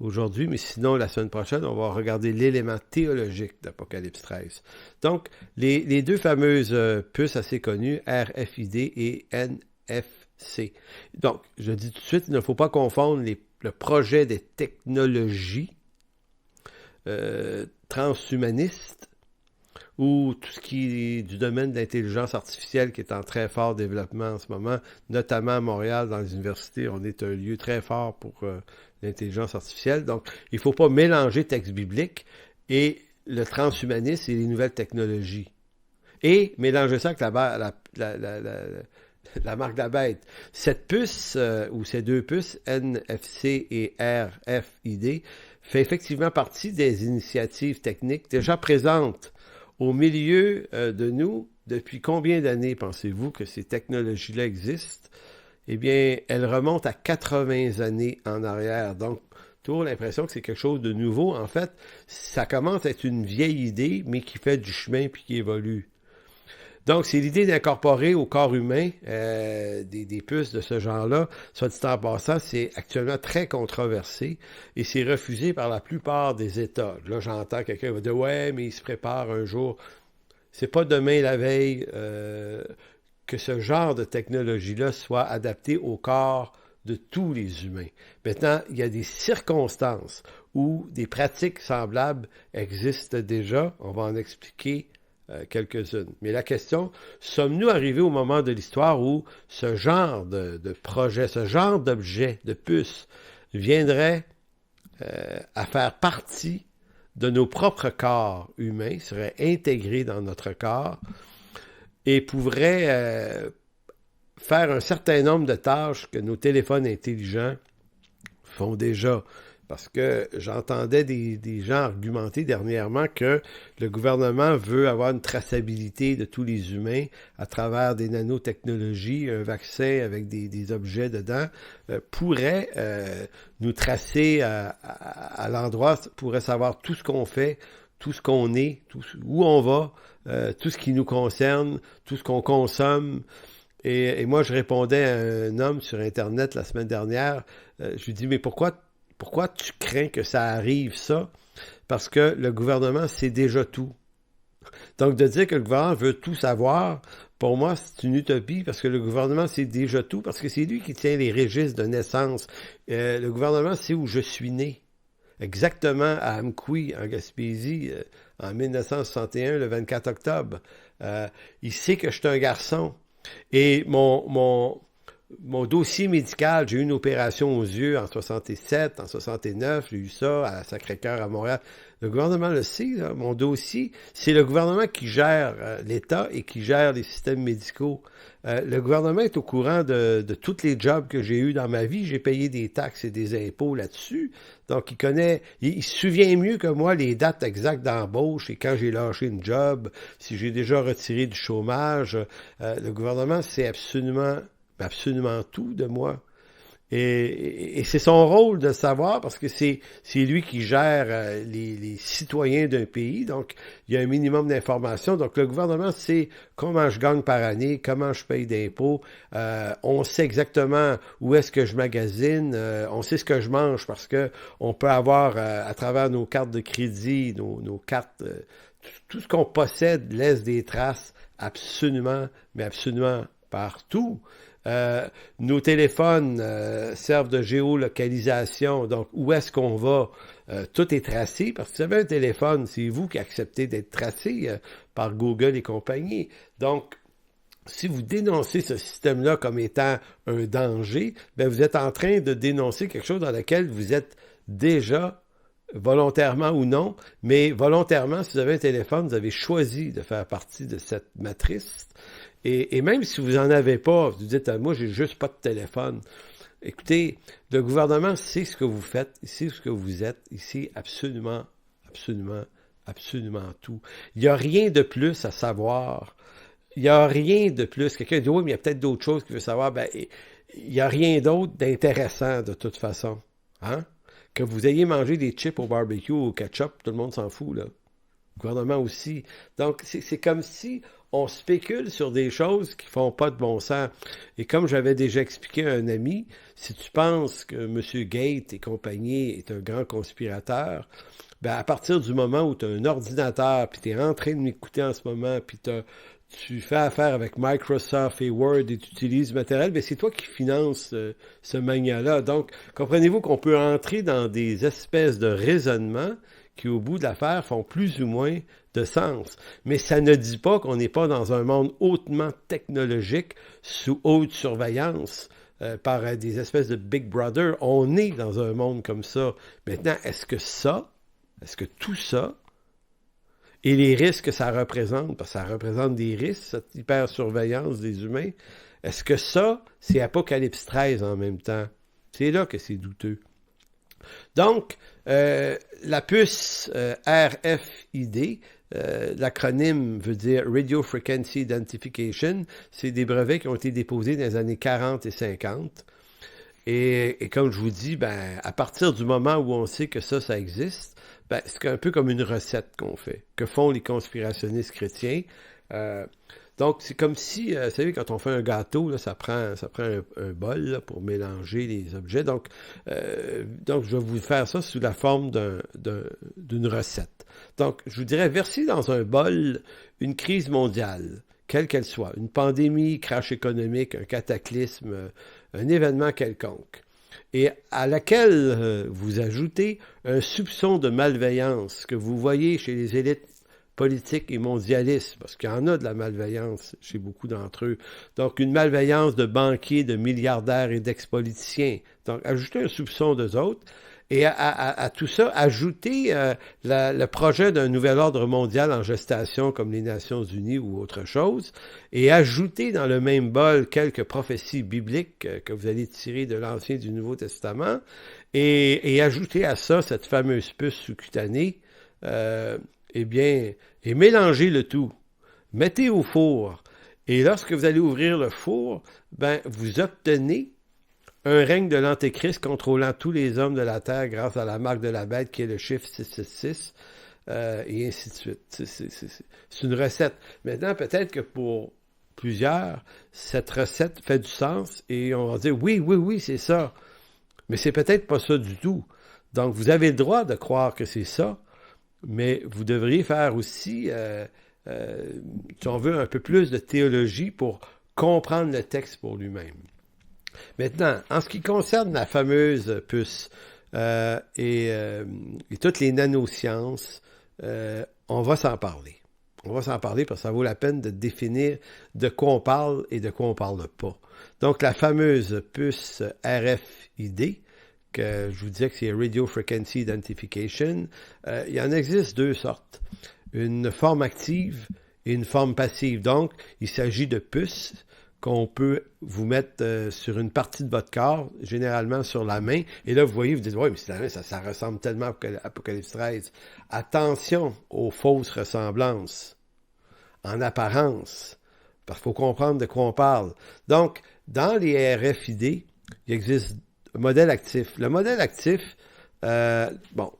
aujourd'hui, mais sinon, la semaine prochaine, on va regarder l'élément théologique d'Apocalypse 13. Donc, les deux fameuses puces assez connues, RFID et NFC. Donc, je dis tout de suite, il ne faut pas confondre le projet des technologies transhumanistes ou tout ce qui est du domaine de l'intelligence artificielle qui est en très fort développement en ce moment, notamment à Montréal, dans les universités. On est un lieu très fort pour l'intelligence artificielle. Donc, il ne faut pas mélanger texte biblique et le transhumanisme et les nouvelles technologies. Et mélanger ça avec la marque de la bête. Cette puce, ou ces deux puces, NFC et RFID, fait effectivement partie des initiatives techniques déjà présentes au milieu de nous. Depuis combien d'années pensez-vous que ces technologies-là existent? Eh bien, elles remontent à 80 années en arrière. Donc, toujours l'impression que c'est quelque chose de nouveau. En fait, ça commence à être une vieille idée, mais qui fait du chemin puis qui évolue. Donc, c'est l'idée d'incorporer au corps humain des puces de ce genre-là. Soit dit en passant, c'est actuellement très controversé et c'est refusé par la plupart des États. Là, j'entends quelqu'un qui va dire « Ouais, mais il se prépare un jour. » C'est pas demain la veille que ce genre de technologie-là soit adapté au corps de tous les humains. Maintenant, il y a des circonstances où des pratiques semblables existent déjà. On va en expliquer quelques-unes. Mais la question, sommes-nous arrivés au moment de l'histoire où ce genre de projet, ce genre d'objet, de puce, viendrait à faire partie de nos propres corps humains, serait intégré dans notre corps et pourrait faire un certain nombre de tâches que nos téléphones intelligents font déjà. Parce que j'entendais des gens argumenter dernièrement que le gouvernement veut avoir une traçabilité de tous les humains à travers des nanotechnologies, un vaccin avec des objets dedans, pourrait nous tracer à l'endroit, pourrait savoir tout ce qu'on fait, tout ce qu'on est, où on va, tout ce qui nous concerne, tout ce qu'on consomme. Et moi, je répondais à un homme sur Internet la semaine dernière, je lui dis, mais pourquoi tu crains que ça arrive, ça? Parce que le gouvernement sait déjà tout. Donc, de dire que le gouvernement veut tout savoir, pour moi, c'est une utopie, parce que le gouvernement sait déjà tout, parce que c'est lui qui tient les registres de naissance. Le gouvernement sait où je suis né. Exactement à Amqui, en Gaspésie, en 1961, le 24 octobre. Il sait que je suis un garçon. Et mon dossier médical, j'ai eu une opération aux yeux en 67, en 69, j'ai eu ça à Sacré-Cœur à Montréal. Le gouvernement le sait, là, mon dossier, c'est le gouvernement qui gère l'État et qui gère les systèmes médicaux. Le gouvernement est au courant de tous les jobs que j'ai eus dans ma vie. J'ai payé des taxes et des impôts là-dessus. Donc, il se souvient mieux que moi les dates exactes d'embauche et quand j'ai lâché une job, si j'ai déjà retiré du chômage. Le gouvernement sait absolument tout de moi. Et c'est son rôle de savoir parce que c'est lui qui gère les citoyens d'un pays. Donc, il y a un minimum d'informations. Donc, le gouvernement sait comment je gagne par année, comment je paye d'impôts. On sait exactement où est-ce que je magasine. On sait ce que je mange parce que on peut avoir, à travers nos cartes de crédit, nos cartes, tout ce qu'on possède laisse des traces absolument, mais absolument partout. Nos téléphones servent de géolocalisation, donc où est-ce qu'on va? Tout est tracé, parce que vous avez un téléphone, c'est vous qui acceptez d'être tracé par Google et compagnie. Donc, si vous dénoncez ce système-là comme étant un danger, bien, vous êtes en train de dénoncer quelque chose dans lequel vous êtes déjà volontairement ou non, mais volontairement, si vous avez un téléphone, vous avez choisi de faire partie de cette matrice. Et même si vous n'en avez pas, vous dites, moi, j'ai juste pas de téléphone. Écoutez, le gouvernement sait ce que vous faites, il sait ce que vous êtes, il sait absolument, absolument, absolument tout. Il n'y a rien de plus à savoir. Il n'y a rien de plus. Quelqu'un dit, oui, mais il y a peut-être d'autres choses qu'il veut savoir. Ben, il n'y a rien d'autre d'intéressant de toute façon. Hein? Que vous ayez mangé des chips au barbecue ou au ketchup, tout le monde s'en fout, là. Le gouvernement aussi. Donc, c'est comme si on spécule sur des choses qui font pas de bon sens. Et comme j'avais déjà expliqué à un ami, si tu penses que M. Gates et compagnie est un grand conspirateur, ben à partir du moment où tu as un ordinateur, puis tu es en train de m'écouter en ce moment, puis tu fais affaire avec Microsoft et Word et tu utilises le matériel, bien c'est toi qui finances ce mania-là. Donc, comprenez-vous qu'on peut entrer dans des espèces de raisonnements qui, au bout de l'affaire, font plus ou moins de sens. Mais ça ne dit pas qu'on n'est pas dans un monde hautement technologique, sous haute surveillance, par des espèces de Big Brother. On est dans un monde comme ça. Maintenant, est-ce que tout ça, et les risques que ça représente, parce que ça représente des risques, cette hyper-surveillance des humains, est-ce que ça, c'est Apocalypse 13 en même temps? C'est là que c'est douteux. Donc, la puce RFID, l'acronyme veut dire Radio Frequency Identification, c'est des brevets qui ont été déposés dans les années 40 et 50. Et comme je vous dis, ben, à partir du moment où on sait que ça existe, ben, c'est un peu comme une recette qu'on fait, que font les conspirationnistes chrétiens. Donc, c'est comme si, vous savez, quand on fait un gâteau, là, ça prend un bol là, pour mélanger les objets. Donc, je vais vous faire ça sous la forme d'une recette. Donc, je vous dirais, versez dans un bol une crise mondiale, quelle qu'elle soit, une pandémie, crash économique, un cataclysme, un événement quelconque, et à laquelle vous ajoutez un soupçon de malveillance que vous voyez chez les élites politiques et mondialistes, parce qu'il y en a de la malveillance chez beaucoup d'entre eux. Donc, une malveillance de banquiers, de milliardaires et d'ex-politiciens. Donc, ajoutez un soupçon d'eux autres. Et à tout ça, ajoutez le projet d'un nouvel ordre mondial en gestation comme les Nations Unies ou autre chose, et ajoutez dans le même bol quelques prophéties bibliques que vous allez tirer de l'Ancien et du Nouveau Testament, et ajoutez à ça cette fameuse puce sous-cutanée, et mélangez le tout. Mettez au four. Et lorsque vous allez ouvrir le four, ben, vous obtenez un règne de l'Antéchrist contrôlant tous les hommes de la terre grâce à la marque de la bête qui est le chiffre 666, et ainsi de suite. C'est une recette. Maintenant, peut-être que pour plusieurs, cette recette fait du sens et on va dire oui, c'est ça. Mais c'est peut-être pas ça du tout. Donc, vous avez le droit de croire que c'est ça, mais vous devriez faire aussi, si on veut, un peu plus de théologie pour comprendre le texte pour lui-même. Maintenant, en ce qui concerne la fameuse puce et toutes les nanosciences, on va s'en parler. On va s'en parler parce que ça vaut la peine de définir de quoi on parle et de quoi on ne parle pas. Donc, la fameuse puce RFID, que je vous disais que c'est Radio Frequency Identification, il y en existe deux sortes. Une forme active et une forme passive. Donc, il s'agit de puces qu'on peut vous mettre sur une partie de votre corps, généralement sur la main. Et là, vous voyez, vous dites, oui, mais ça ressemble tellement à Apocalypse 13. Attention aux fausses ressemblances, en apparence, parce qu'il faut comprendre de quoi on parle. Donc, dans les RFID, il existe modèle actif. Le modèle actif, bon,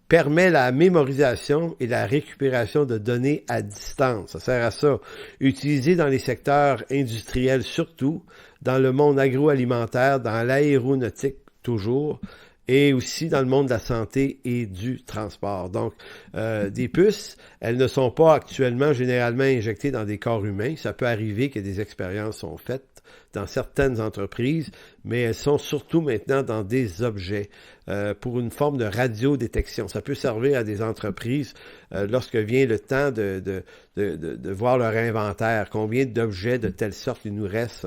permet la mémorisation et la récupération de données à distance. Ça sert à ça. Utilisé dans les secteurs industriels surtout, dans le monde agroalimentaire, dans l'aéronautique toujours, et aussi dans le monde de la santé et du transport. Donc, des puces, elles ne sont pas actuellement généralement injectées dans des corps humains. Ça peut arriver que des expériences sont faites dans certaines entreprises, mais elles sont surtout maintenant dans des objets pour une forme de radiodétection. Ça peut servir à des entreprises lorsque vient le temps de voir leur inventaire, combien d'objets de telle sorte il nous reste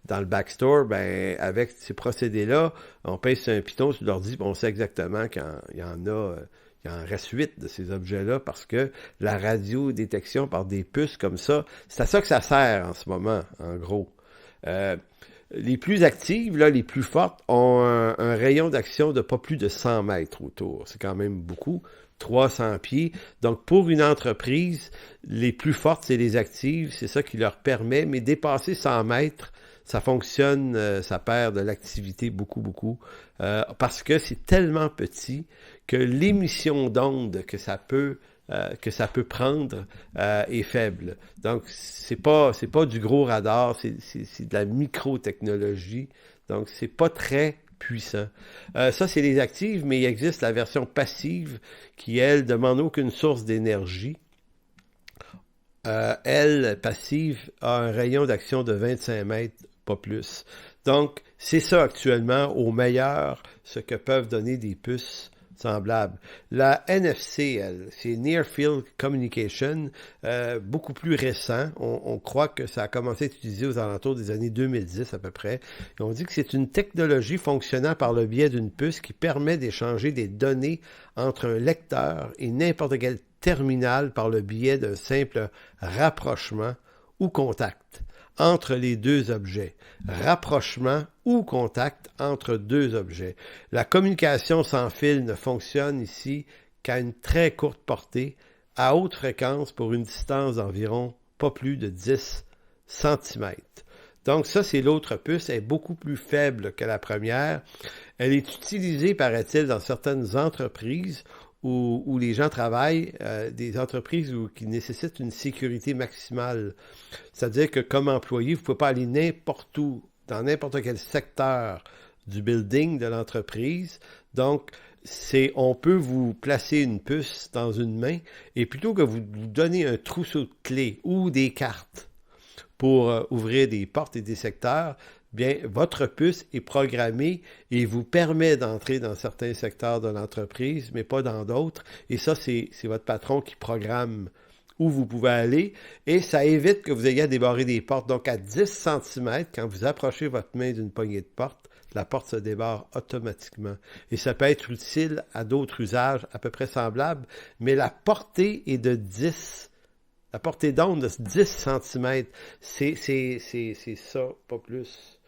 dans le backstore. Ben, avec ces procédés-là, on pèse sur un piton sur l'ordi, on sait exactement quand il y en a... il en reste 8 de ces objets-là parce que la radiodétection par des puces comme ça, c'est à ça que ça sert en ce moment, en gros. Les plus actives, là, les plus fortes, ont un rayon d'action de pas plus de 100 mètres autour. C'est quand même beaucoup. 300 pieds. Donc, pour une entreprise, les plus fortes, c'est les actives. C'est ça qui leur permet. Mais dépasser 100 mètres, ça fonctionne, ça perd de l'activité beaucoup, parce que c'est tellement petit que l'émission d'onde que ça peut prendre est faible. Donc, c'est pas du gros radar, c'est de la microtechnologie. Donc, c'est pas très puissant. Ça, c'est les actives, mais il existe la version passive qui, elle, demande aucune source d'énergie. Elle, passive, a un rayon d'action de 25 mètres, pas plus. Donc, c'est ça actuellement, au meilleur, ce que peuvent donner des puces semblables. La NFC, elle, c'est Near Field Communication, beaucoup plus récent. On croit que ça a commencé à être utilisé aux alentours des années 2010 à peu près. Et on dit que c'est une technologie fonctionnant par le biais d'une puce qui permet d'échanger des données entre un lecteur et n'importe quel terminal par le biais d'un simple rapprochement ou contact entre les deux objets. Rapprochement ou contact entre deux objets. La communication sans fil ne fonctionne ici qu'à une très courte portée, à haute fréquence pour une distance d'environ pas plus de 10 cm. Donc ça, c'est l'autre puce. Elle est beaucoup plus faible que la première. Elle est utilisée, paraît-il, dans certaines entreprises où les gens travaillent, des entreprises qui nécessitent une sécurité maximale. C'est-à-dire que comme employé, vous ne pouvez pas aller n'importe où, dans n'importe quel secteur du building de l'entreprise. Donc, on peut vous placer une puce dans une main et plutôt que vous donner un trousseau de clés ou des cartes pour ouvrir des portes et des secteurs, bien, votre puce est programmée et vous permet d'entrer dans certains secteurs de l'entreprise, mais pas dans d'autres. Et ça, c'est votre patron qui programme où vous pouvez aller. Et ça évite que vous ayez à débarrer des portes. Donc, à 10 cm, quand vous approchez votre main d'une poignée de porte, la porte se débarre automatiquement. Et ça peut être utile à d'autres usages à peu près semblables, mais la portée est de 10. La portée d'onde de 10 cm, c'est ça, pas plus.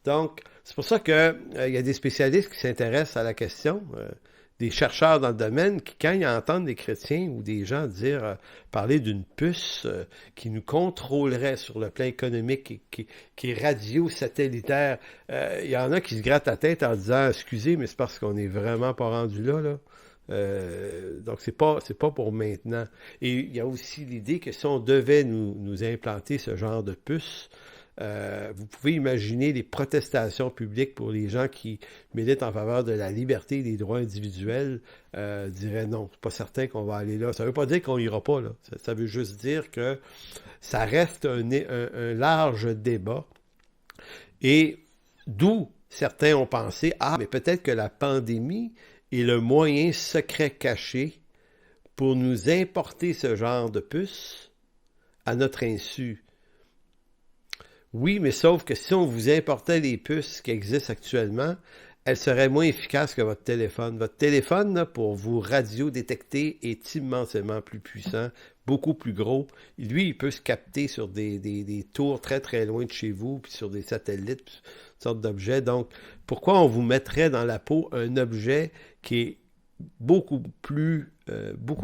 Donc, c'est pour ça que y a des spécialistes qui s'intéressent à la question, des chercheurs dans le domaine, qui, quand ils entendent des chrétiens ou des gens parler d'une puce qui nous contrôlerait sur le plan économique, qui est radio-satellitaire, il y en a qui se grattent la tête en disant « Excusez, mais c'est parce qu'on n'est vraiment pas rendu là, là. » Donc, c'est pas pour maintenant. Et il y a aussi l'idée que si on devait nous implanter ce genre de puce, vous pouvez imaginer les protestations publiques pour les gens qui militent en faveur de la liberté et des droits individuels, diraient non, c'est pas certain qu'on va aller là. Ça veut pas dire qu'on ira pas là. Ça veut juste dire que ça reste un large débat. Et d'où certains ont pensé, mais peut-être que la pandémie est le moyen secret caché pour nous importer ce genre de puces à notre insu. Oui, mais sauf que si on vous importait les puces qui existent actuellement, elles seraient moins efficaces que votre téléphone. Votre téléphone, là, pour vous radiodétecter, est immensément plus puissant, beaucoup plus gros. Lui, il peut se capter sur des tours très très loin de chez vous, puis sur des satellites, toutes sortes d'objets. Donc, pourquoi on vous mettrait dans la peau un objet qui est beaucoup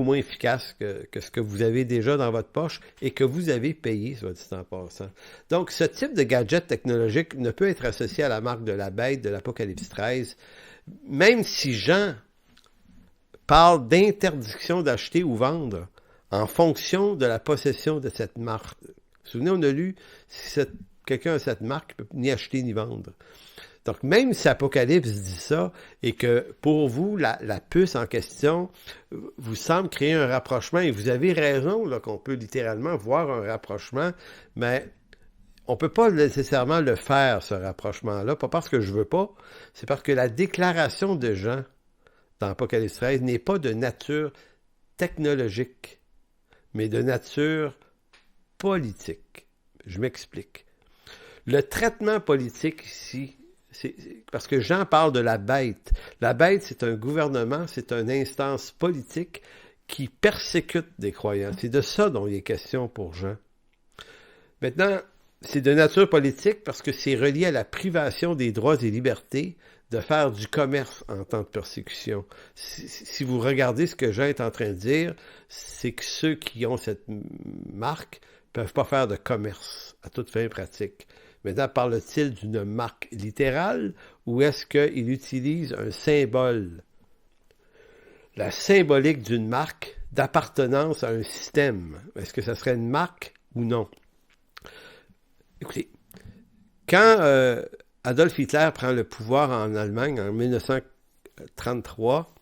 moins efficace que ce que vous avez déjà dans votre poche et que vous avez payé, soit dit en passant. Donc, ce type de gadget technologique ne peut être associé à la marque de la bête de l'Apocalypse 13, même si Jean parle d'interdiction d'acheter ou vendre en fonction de la possession de cette marque. Vous vous souvenez, on a lu, si quelqu'un a cette marque, il ne peut ni acheter ni vendre. Donc, même si Apocalypse dit ça, et que pour vous, la puce en question vous semble créer un rapprochement, et vous avez raison là, qu'on peut littéralement voir un rapprochement, mais on ne peut pas nécessairement le faire, ce rapprochement-là, pas parce que je veux pas, c'est parce que la déclaration de Jean dans Apocalypse 13 n'est pas de nature technologique, mais de nature politique. Je m'explique. Le traitement politique ici, parce que Jean parle de la bête. La bête, c'est un gouvernement, c'est une instance politique qui persécute des croyants. C'est de ça dont il est question pour Jean. Maintenant, c'est de nature politique parce que c'est relié à la privation des droits et libertés de faire du commerce en temps de persécution. Si vous regardez ce que Jean est en train de dire, c'est que ceux qui ont cette marque ne peuvent pas faire de commerce à toute fin pratique. Maintenant, parle-t-il d'une marque littérale ou est-ce qu'il utilise un symbole? La symbolique d'une marque d'appartenance à un système. Est-ce que ça serait une marque ou non? Écoutez, quand Adolf Hitler prend le pouvoir en Allemagne en 1933,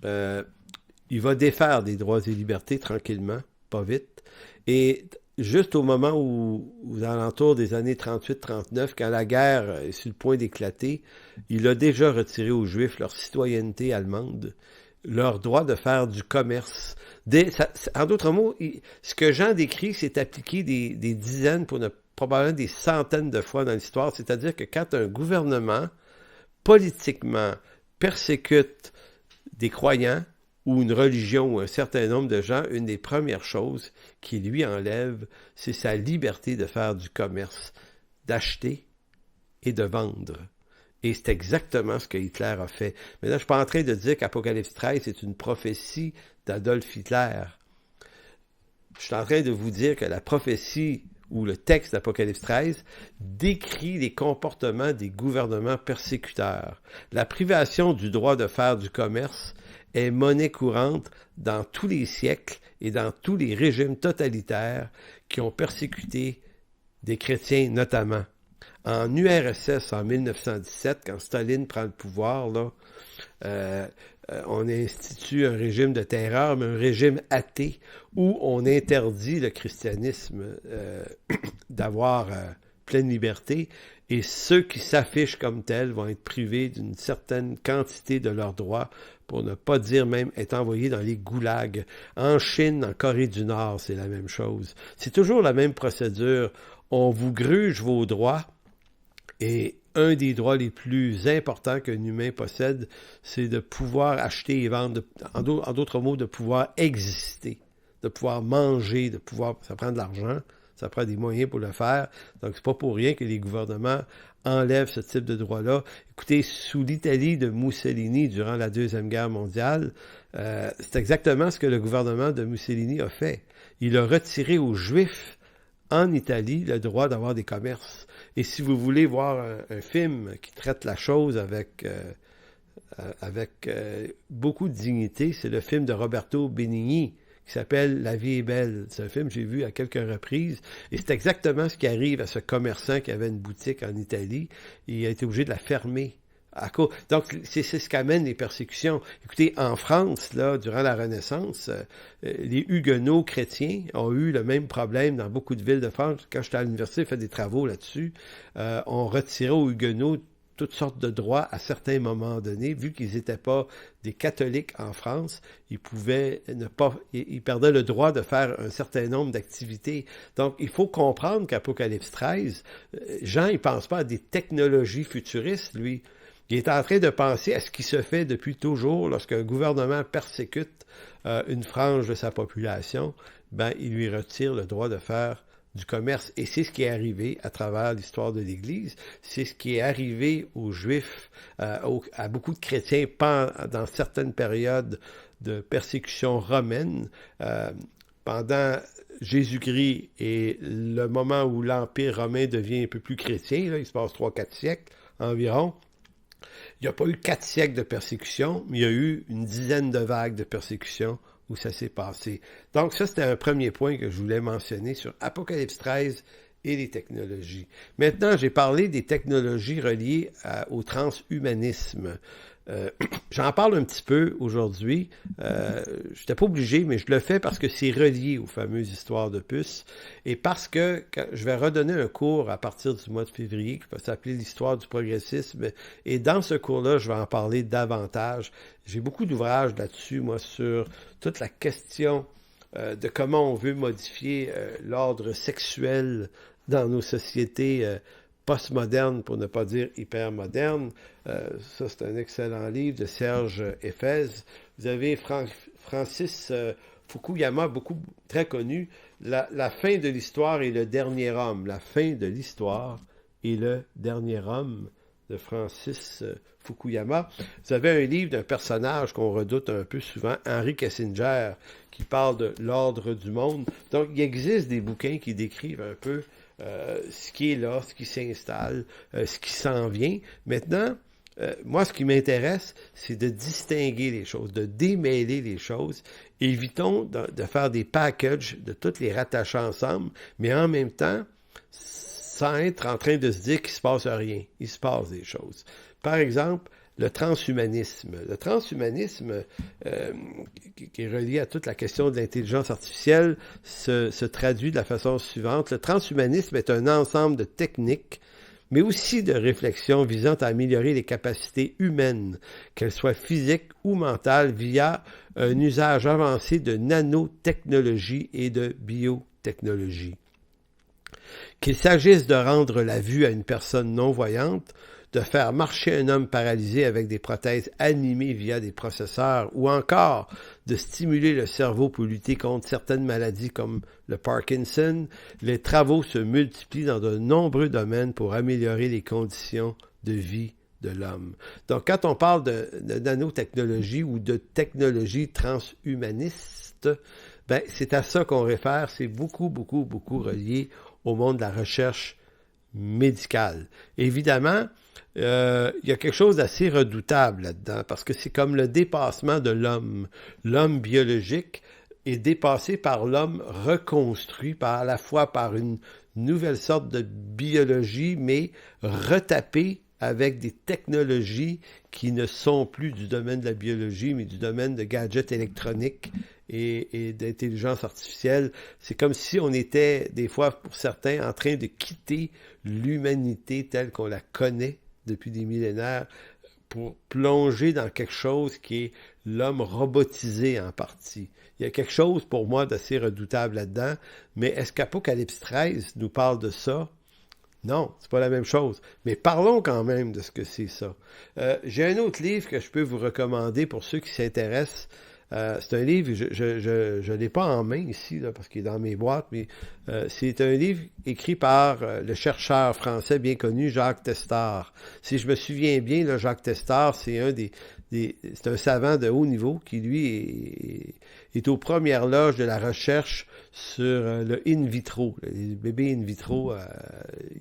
il va défaire des droits et libertés tranquillement, pas vite, et juste au moment où, aux alentours des années 38-39, quand la guerre est sur le point d'éclater, il a déjà retiré aux Juifs leur citoyenneté allemande, leur droit de faire du commerce. En d'autres mots, ce que Jean décrit, c'est appliqué des dizaines, probablement des centaines de fois dans l'histoire, c'est-à-dire que quand un gouvernement, politiquement, persécute des croyants, ou une religion ou un certain nombre de gens, une des premières choses qui lui enlève, c'est sa liberté de faire du commerce, d'acheter et de vendre. Et c'est exactement ce que Hitler a fait. Mais là, je ne suis pas en train de dire qu'Apocalypse 13 c'est une prophétie d'Adolf Hitler. Je suis en train de vous dire que la prophétie ou le texte d'Apocalypse 13 décrit les comportements des gouvernements persécuteurs. La privation du droit de faire du commerce est monnaie courante dans tous les siècles et dans tous les régimes totalitaires qui ont persécuté des chrétiens notamment. En URSS, en 1917, quand Staline prend le pouvoir, là, on institue un régime de terreur, mais un régime athée, où on interdit le christianisme d'avoir pleine liberté, et ceux qui s'affichent comme tels vont être privés d'une certaine quantité de leurs droits, pour ne pas dire même être envoyés dans les goulags. En Chine, en Corée du Nord, c'est la même chose. C'est toujours la même procédure. On vous gruge vos droits, et un des droits les plus importants qu'un humain possède, c'est de pouvoir acheter et vendre, en d'autres mots, de pouvoir exister, de pouvoir manger, de pouvoir, ça prend de l'argent, ça prend des moyens pour le faire. Donc, c'est pas pour rien que les gouvernements enlèvent ce type de droit-là. Écoutez, sous l'Italie de Mussolini durant la Deuxième Guerre mondiale, c'est exactement ce que le gouvernement de Mussolini a fait. Il a retiré aux Juifs en Italie le droit d'avoir des commerces. Et si vous voulez voir un film qui traite la chose avec beaucoup de dignité, c'est le film de Roberto Benigni qui s'appelle La vie est belle. C'est un film que j'ai vu à quelques reprises et c'est exactement ce qui arrive à ce commerçant qui avait une boutique en Italie. Il a été obligé de la fermer. Donc, c'est ce qu'amène les persécutions. Écoutez, en France, là, durant la Renaissance, les Huguenots chrétiens ont eu le même problème dans beaucoup de villes de France. Quand j'étais à l'université, j'ai fait des travaux là-dessus. On retirait aux Huguenots toutes sortes de droits à certains moments donnés, vu qu'ils n'étaient pas des catholiques en France, ils perdaient le droit de faire un certain nombre d'activités. Donc, il faut comprendre qu'Apocalypse 13, Jean, il pense pas à des technologies futuristes, lui. Il est en train de penser à ce qui se fait depuis toujours lorsqu'un gouvernement persécute une frange de sa population, il lui retire le droit de faire du commerce. Et c'est ce qui est arrivé à travers l'histoire de l'Église. C'est ce qui est arrivé aux Juifs, à beaucoup de chrétiens dans certaines périodes de persécution romaine. Pendant Jésus-Christ et le moment où l'Empire romain devient un peu plus chrétien, là, il se passe 3-4 siècles environ, il n'y a pas eu 4 siècles de persécution, mais il y a eu une dizaine de vagues de persécution où ça s'est passé. Donc ça, c'était un premier point que je voulais mentionner sur Apocalypse 13 et les technologies. Maintenant, j'ai parlé des technologies reliées au transhumanisme. J'en parle un petit peu aujourd'hui. Je n'étais pas obligé, mais je le fais parce que c'est relié aux fameuses histoires de puces et parce que je vais redonner un cours à partir du mois de février qui va s'appeler l'histoire du progressisme. Et dans ce cours-là, je vais en parler davantage. J'ai beaucoup d'ouvrages là-dessus, moi, sur toute la question de comment on veut modifier l'ordre sexuel dans nos sociétés postmoderne, pour ne pas dire hyper moderne. Ça, c'est un excellent livre de Serge Éphèse. Vous avez Francis Fukuyama, très connu, La fin de l'histoire et le dernier homme. La fin de l'histoire et le dernier homme de Francis Fukuyama. Vous avez un livre d'un personnage qu'on redoute un peu souvent, Henry Kissinger, qui parle de l'ordre du monde. Donc, il existe des bouquins qui décrivent un peu ce qui est là, ce qui s'installe, ce qui s'en vient. Maintenant, moi, ce qui m'intéresse, c'est de distinguer les choses, de démêler les choses. Évitons de faire des packages, de toutes les rattacher ensemble, mais en même temps, sans être en train de se dire qu'il ne se passe rien. Il se passe des choses. Par exemple, le transhumanisme. Le transhumanisme, qui est relié à toute la question de l'intelligence artificielle, se traduit de la façon suivante. Le transhumanisme est un ensemble de techniques, mais aussi de réflexions visant à améliorer les capacités humaines, qu'elles soient physiques ou mentales, via un usage avancé de nanotechnologie et de biotechnologie. Qu'il s'agisse de rendre la vue à une personne non-voyante, de faire marcher un homme paralysé avec des prothèses animées via des processeurs, ou encore de stimuler le cerveau pour lutter contre certaines maladies comme le Parkinson, les travaux se multiplient dans de nombreux domaines pour améliorer les conditions de vie de l'homme. Donc, quand on parle de nanotechnologie ou de technologie transhumaniste, ben, c'est à ça qu'on réfère. C'est beaucoup relié au monde de la recherche médicale. Évidemment, il y a quelque chose d'assez redoutable là-dedans, parce que c'est comme le dépassement de l'homme. L'homme biologique est dépassé par l'homme reconstruit, à la fois par une nouvelle sorte de biologie, mais retapée avec des technologies qui ne sont plus du domaine de la biologie, mais du domaine de gadgets électroniques et d'intelligence artificielle. C'est comme si on était, des fois, pour certains, en train de quitter l'humanité telle qu'on la connaît depuis des millénaires pour plonger dans quelque chose qui est l'homme robotisé en partie. Il y a quelque chose, pour moi, d'assez redoutable là-dedans, mais est-ce qu'Apocalypse 13 nous parle de ça? Non, c'est pas la même chose. Mais parlons quand même de ce que c'est ça. J'ai un autre livre que je peux vous recommander pour ceux qui s'intéressent. C'est un livre, je l'ai pas en main ici, là, parce qu'il est dans mes boîtes, mais c'est un livre écrit par le chercheur français bien connu, Jacques Testard. Si je me souviens bien, là, Jacques Testard, c'est c'est un savant de haut niveau qui, lui, est aux premières loges de la recherche sur le in vitro. Les bébés in vitro,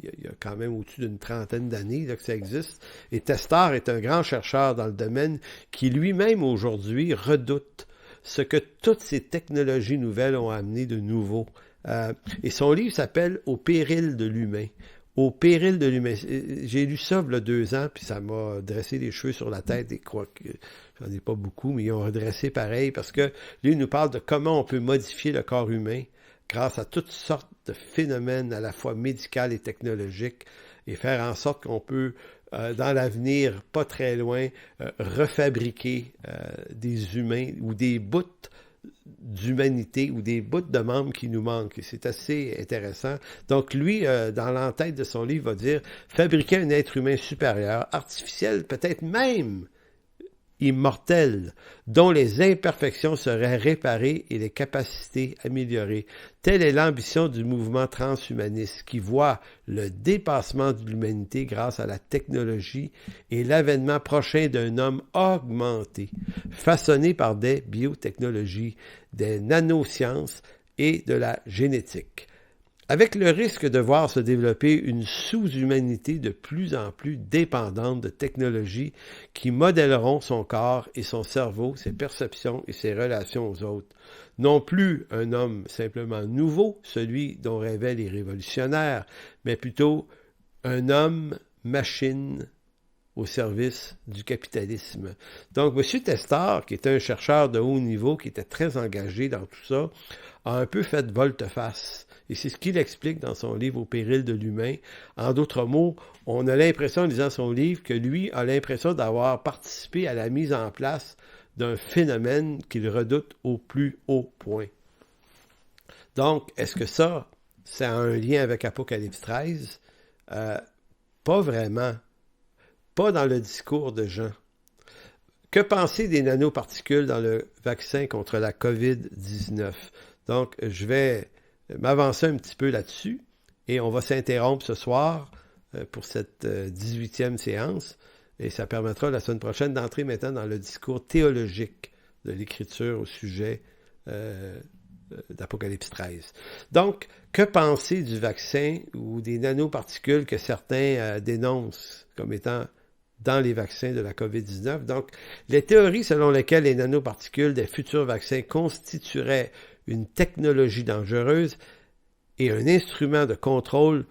il y a quand même au-dessus d'une trentaine d'années là, que ça existe. Et Testard est un grand chercheur dans le domaine qui lui-même aujourd'hui redoute ce que toutes ces technologies nouvelles ont amené de nouveau. Et son livre s'appelle « Au péril de l'humain ». Au péril de l'humain. J'ai lu ça il y a 2 ans, puis ça m'a dressé les cheveux sur la tête, et quoi que j'en ai pas beaucoup, mais ils ont redressé pareil, parce que lui, il nous parle de comment on peut modifier le corps humain grâce à toutes sortes de phénomènes à la fois médicaux et technologiques, et faire en sorte qu'on peut, dans l'avenir, pas très loin, refabriquer des humains ou des bouts d'humanité ou des bouts de membres qui nous manquent. Et c'est assez intéressant. Donc, lui, dans l'entête de son livre, va dire « Fabriquer un être humain supérieur, artificiel, peut-être même immortelle, dont les imperfections seraient réparées et les capacités améliorées. Telle est l'ambition du mouvement transhumaniste qui voit le dépassement de l'humanité grâce à la technologie et l'avènement prochain d'un homme augmenté, façonné par des biotechnologies, des nanosciences et de la génétique. Avec le risque de voir se développer une sous-humanité de plus en plus dépendante de technologies qui modèleront son corps et son cerveau, ses perceptions et ses relations aux autres. Non plus un homme simplement nouveau, celui dont rêvaient les révolutionnaires, mais plutôt un homme-machine au service du capitalisme. Donc, M. Testard, qui était un chercheur de haut niveau, qui était très engagé dans tout ça, a un peu fait volte-face. Et c'est ce qu'il explique dans son livre « Au péril de l'humain ». En d'autres mots, on a l'impression, en lisant son livre, que lui a l'impression d'avoir participé à la mise en place d'un phénomène qu'il redoute au plus haut point. Donc, est-ce que ça a un lien avec Apocalypse 13? Pas vraiment. Pas dans le discours de Jean. Que penser des nanoparticules dans le vaccin contre la COVID-19? Donc, je vais m'avancer un petit peu là-dessus et on va s'interrompre ce soir pour cette 18e séance et ça permettra la semaine prochaine d'entrer maintenant dans le discours théologique de l'Écriture au sujet d'Apocalypse 13. Donc, que penser du vaccin ou des nanoparticules que certains dénoncent comme étant dans les vaccins de la COVID-19? Donc, les théories selon lesquelles les nanoparticules des futurs vaccins constitueraient une technologie dangereuse et un instrument de contrôle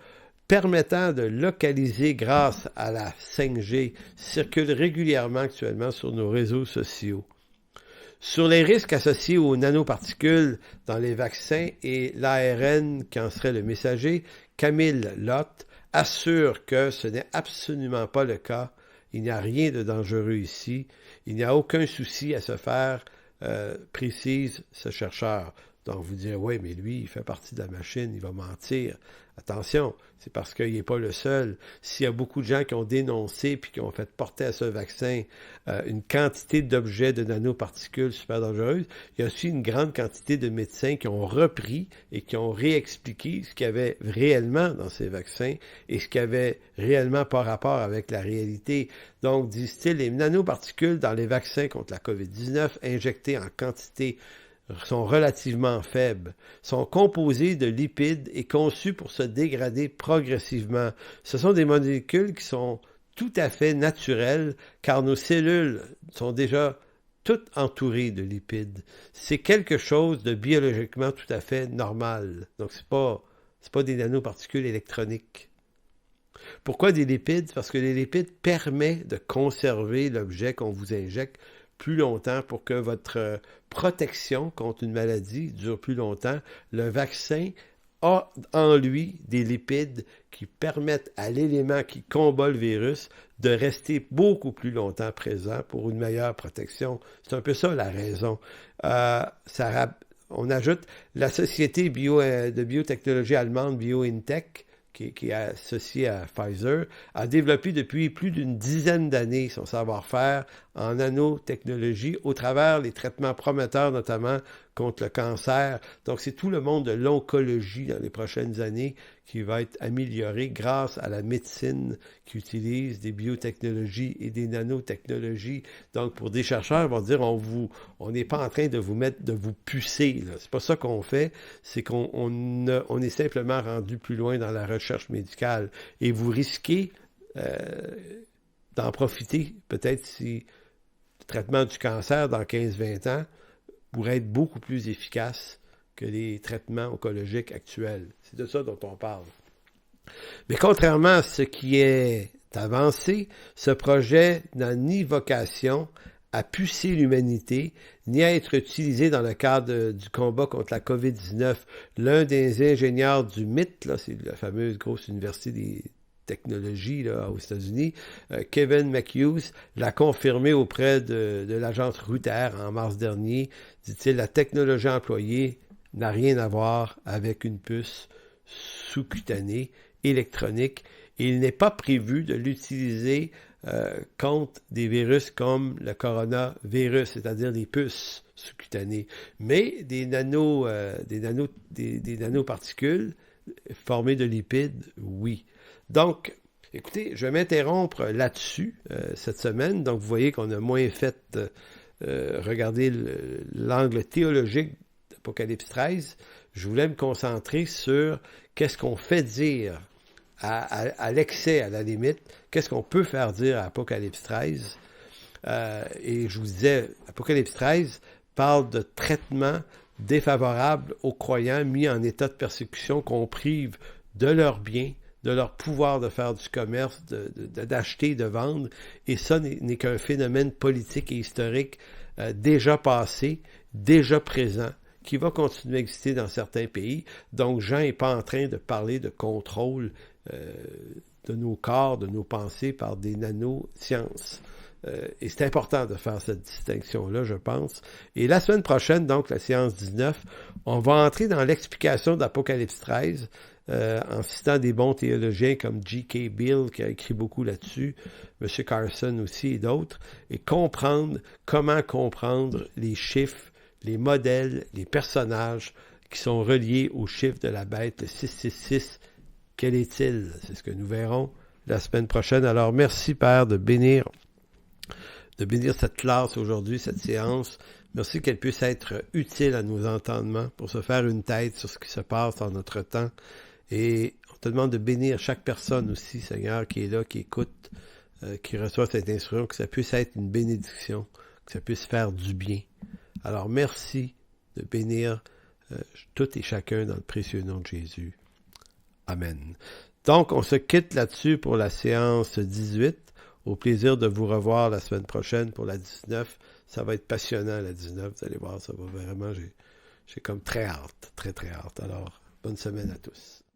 permettant de localiser grâce à la 5G circulent régulièrement actuellement sur nos réseaux sociaux. Sur les risques associés aux nanoparticules dans les vaccins et l'ARN qui en serait le messager, Camille Lott assure que ce n'est absolument pas le cas. Il n'y a rien de dangereux ici. Il n'y a aucun souci à se faire, précise ce chercheur. Donc, vous direz, oui, mais lui, il fait partie de la machine, il va mentir. Attention, c'est parce qu'il n'est pas le seul. S'il y a beaucoup de gens qui ont dénoncé puis qui ont fait porter à ce vaccin une quantité d'objets de nanoparticules super dangereuses, il y a aussi une grande quantité de médecins qui ont repris et qui ont réexpliqué ce qu'il y avait réellement dans ces vaccins et ce qui avait réellement pas rapport avec la réalité. Donc, disent-ils, les nanoparticules dans les vaccins contre la COVID-19 injectés en quantité sont relativement faibles, sont composés de lipides et conçus pour se dégrader progressivement. Ce sont des molécules qui sont tout à fait naturelles car nos cellules sont déjà toutes entourées de lipides. C'est quelque chose de biologiquement tout à fait normal. Donc, c'est pas des nanoparticules électroniques. Pourquoi des lipides? Parce que les lipides permettent de conserver l'objet qu'on vous injecte plus longtemps pour que votre protection contre une maladie dure plus longtemps. Le vaccin a en lui des lipides qui permettent à l'élément qui combat le virus de rester beaucoup plus longtemps présent pour une meilleure protection. C'est un peu ça la raison. On ajoute la société de biotechnologie allemande BioNTech, qui est associé à Pfizer, a développé depuis plus d'une dizaine d'années son savoir-faire en nanotechnologie au travers les traitements prometteurs, notamment contre le cancer. Donc, c'est tout le monde de l'oncologie dans les prochaines années qui va être amélioré grâce à la médecine qui utilise des biotechnologies et des nanotechnologies. Donc, pour des chercheurs, ils vont dire, on n'est pas en train de vous pucer, là. C'est pas ça qu'on fait, c'est qu'on est simplement rendu plus loin dans la recherche médicale. Et vous risquez d'en profiter, peut-être si le traitement du cancer dans 15-20 ans pourrait être beaucoup plus efficace que les traitements oncologiques actuels. C'est de ça dont on parle. Mais contrairement à ce qui est avancé, ce projet n'a ni vocation à pucer l'humanité, ni à être utilisé dans le cadre du combat contre la COVID-19. L'un des ingénieurs du MIT, là, c'est la fameuse grosse université des technologies là, aux États-Unis, Kevin McHugh, l'a confirmé auprès de l'agence Reuters en mars dernier. Dit-il, la technologie employée n'a rien à voir avec une puce sous-cutanée électronique et il n'est pas prévu de l'utiliser contre des virus comme le coronavirus, c'est-à-dire des puces sous-cutanées, mais des nanoparticules formées de lipides, oui. Donc, écoutez, je vais m'interrompre là-dessus cette semaine. Donc, vous voyez qu'on a moins fait regarder l'angle théologique d'Apocalypse 13. Je voulais me concentrer sur qu'est-ce qu'on fait dire à l'excès, à la limite, qu'est-ce qu'on peut faire dire à Apocalypse 13. Et je vous disais, Apocalypse 13 parle de traitement défavorable aux croyants mis en état de persécution, qu'on prive de leurs biens, de leur pouvoir de faire du commerce, d'acheter, de vendre. Et ça n'est qu'un phénomène politique et historique déjà passé, déjà présent, qui va continuer à exister dans certains pays. Donc, Jean n'est pas en train de parler de contrôle de nos corps, de nos pensées par des nanosciences. Et c'est important de faire cette distinction-là, je pense. Et la semaine prochaine, donc la séance 19, on va entrer dans l'explication d'Apocalypse 13 en citant des bons théologiens comme G.K. Beale, qui a écrit beaucoup là-dessus, M. Carson aussi et d'autres, et comment comprendre les chiffres, les modèles, les personnages qui sont reliés aux chiffres de la bête, le 666. Quel est-il? C'est ce que nous verrons la semaine prochaine. Alors, merci, Père, de bénir cette classe aujourd'hui, cette séance. Merci qu'elle puisse être utile à nos entendements pour se faire une tête sur ce qui se passe en notre temps. Et on te demande de bénir chaque personne aussi, Seigneur, qui est là, qui écoute, qui reçoit cette instruction, que ça puisse être une bénédiction, que ça puisse faire du bien. Alors, merci de bénir tout et chacun dans le précieux nom de Jésus. Amen. Donc, on se quitte là-dessus pour la séance 18. Au plaisir de vous revoir la semaine prochaine pour la 19. Ça va être passionnant, la 19. Vous allez voir, ça va vraiment... J'ai comme très hâte, très, très hâte. Alors, bonne semaine à tous.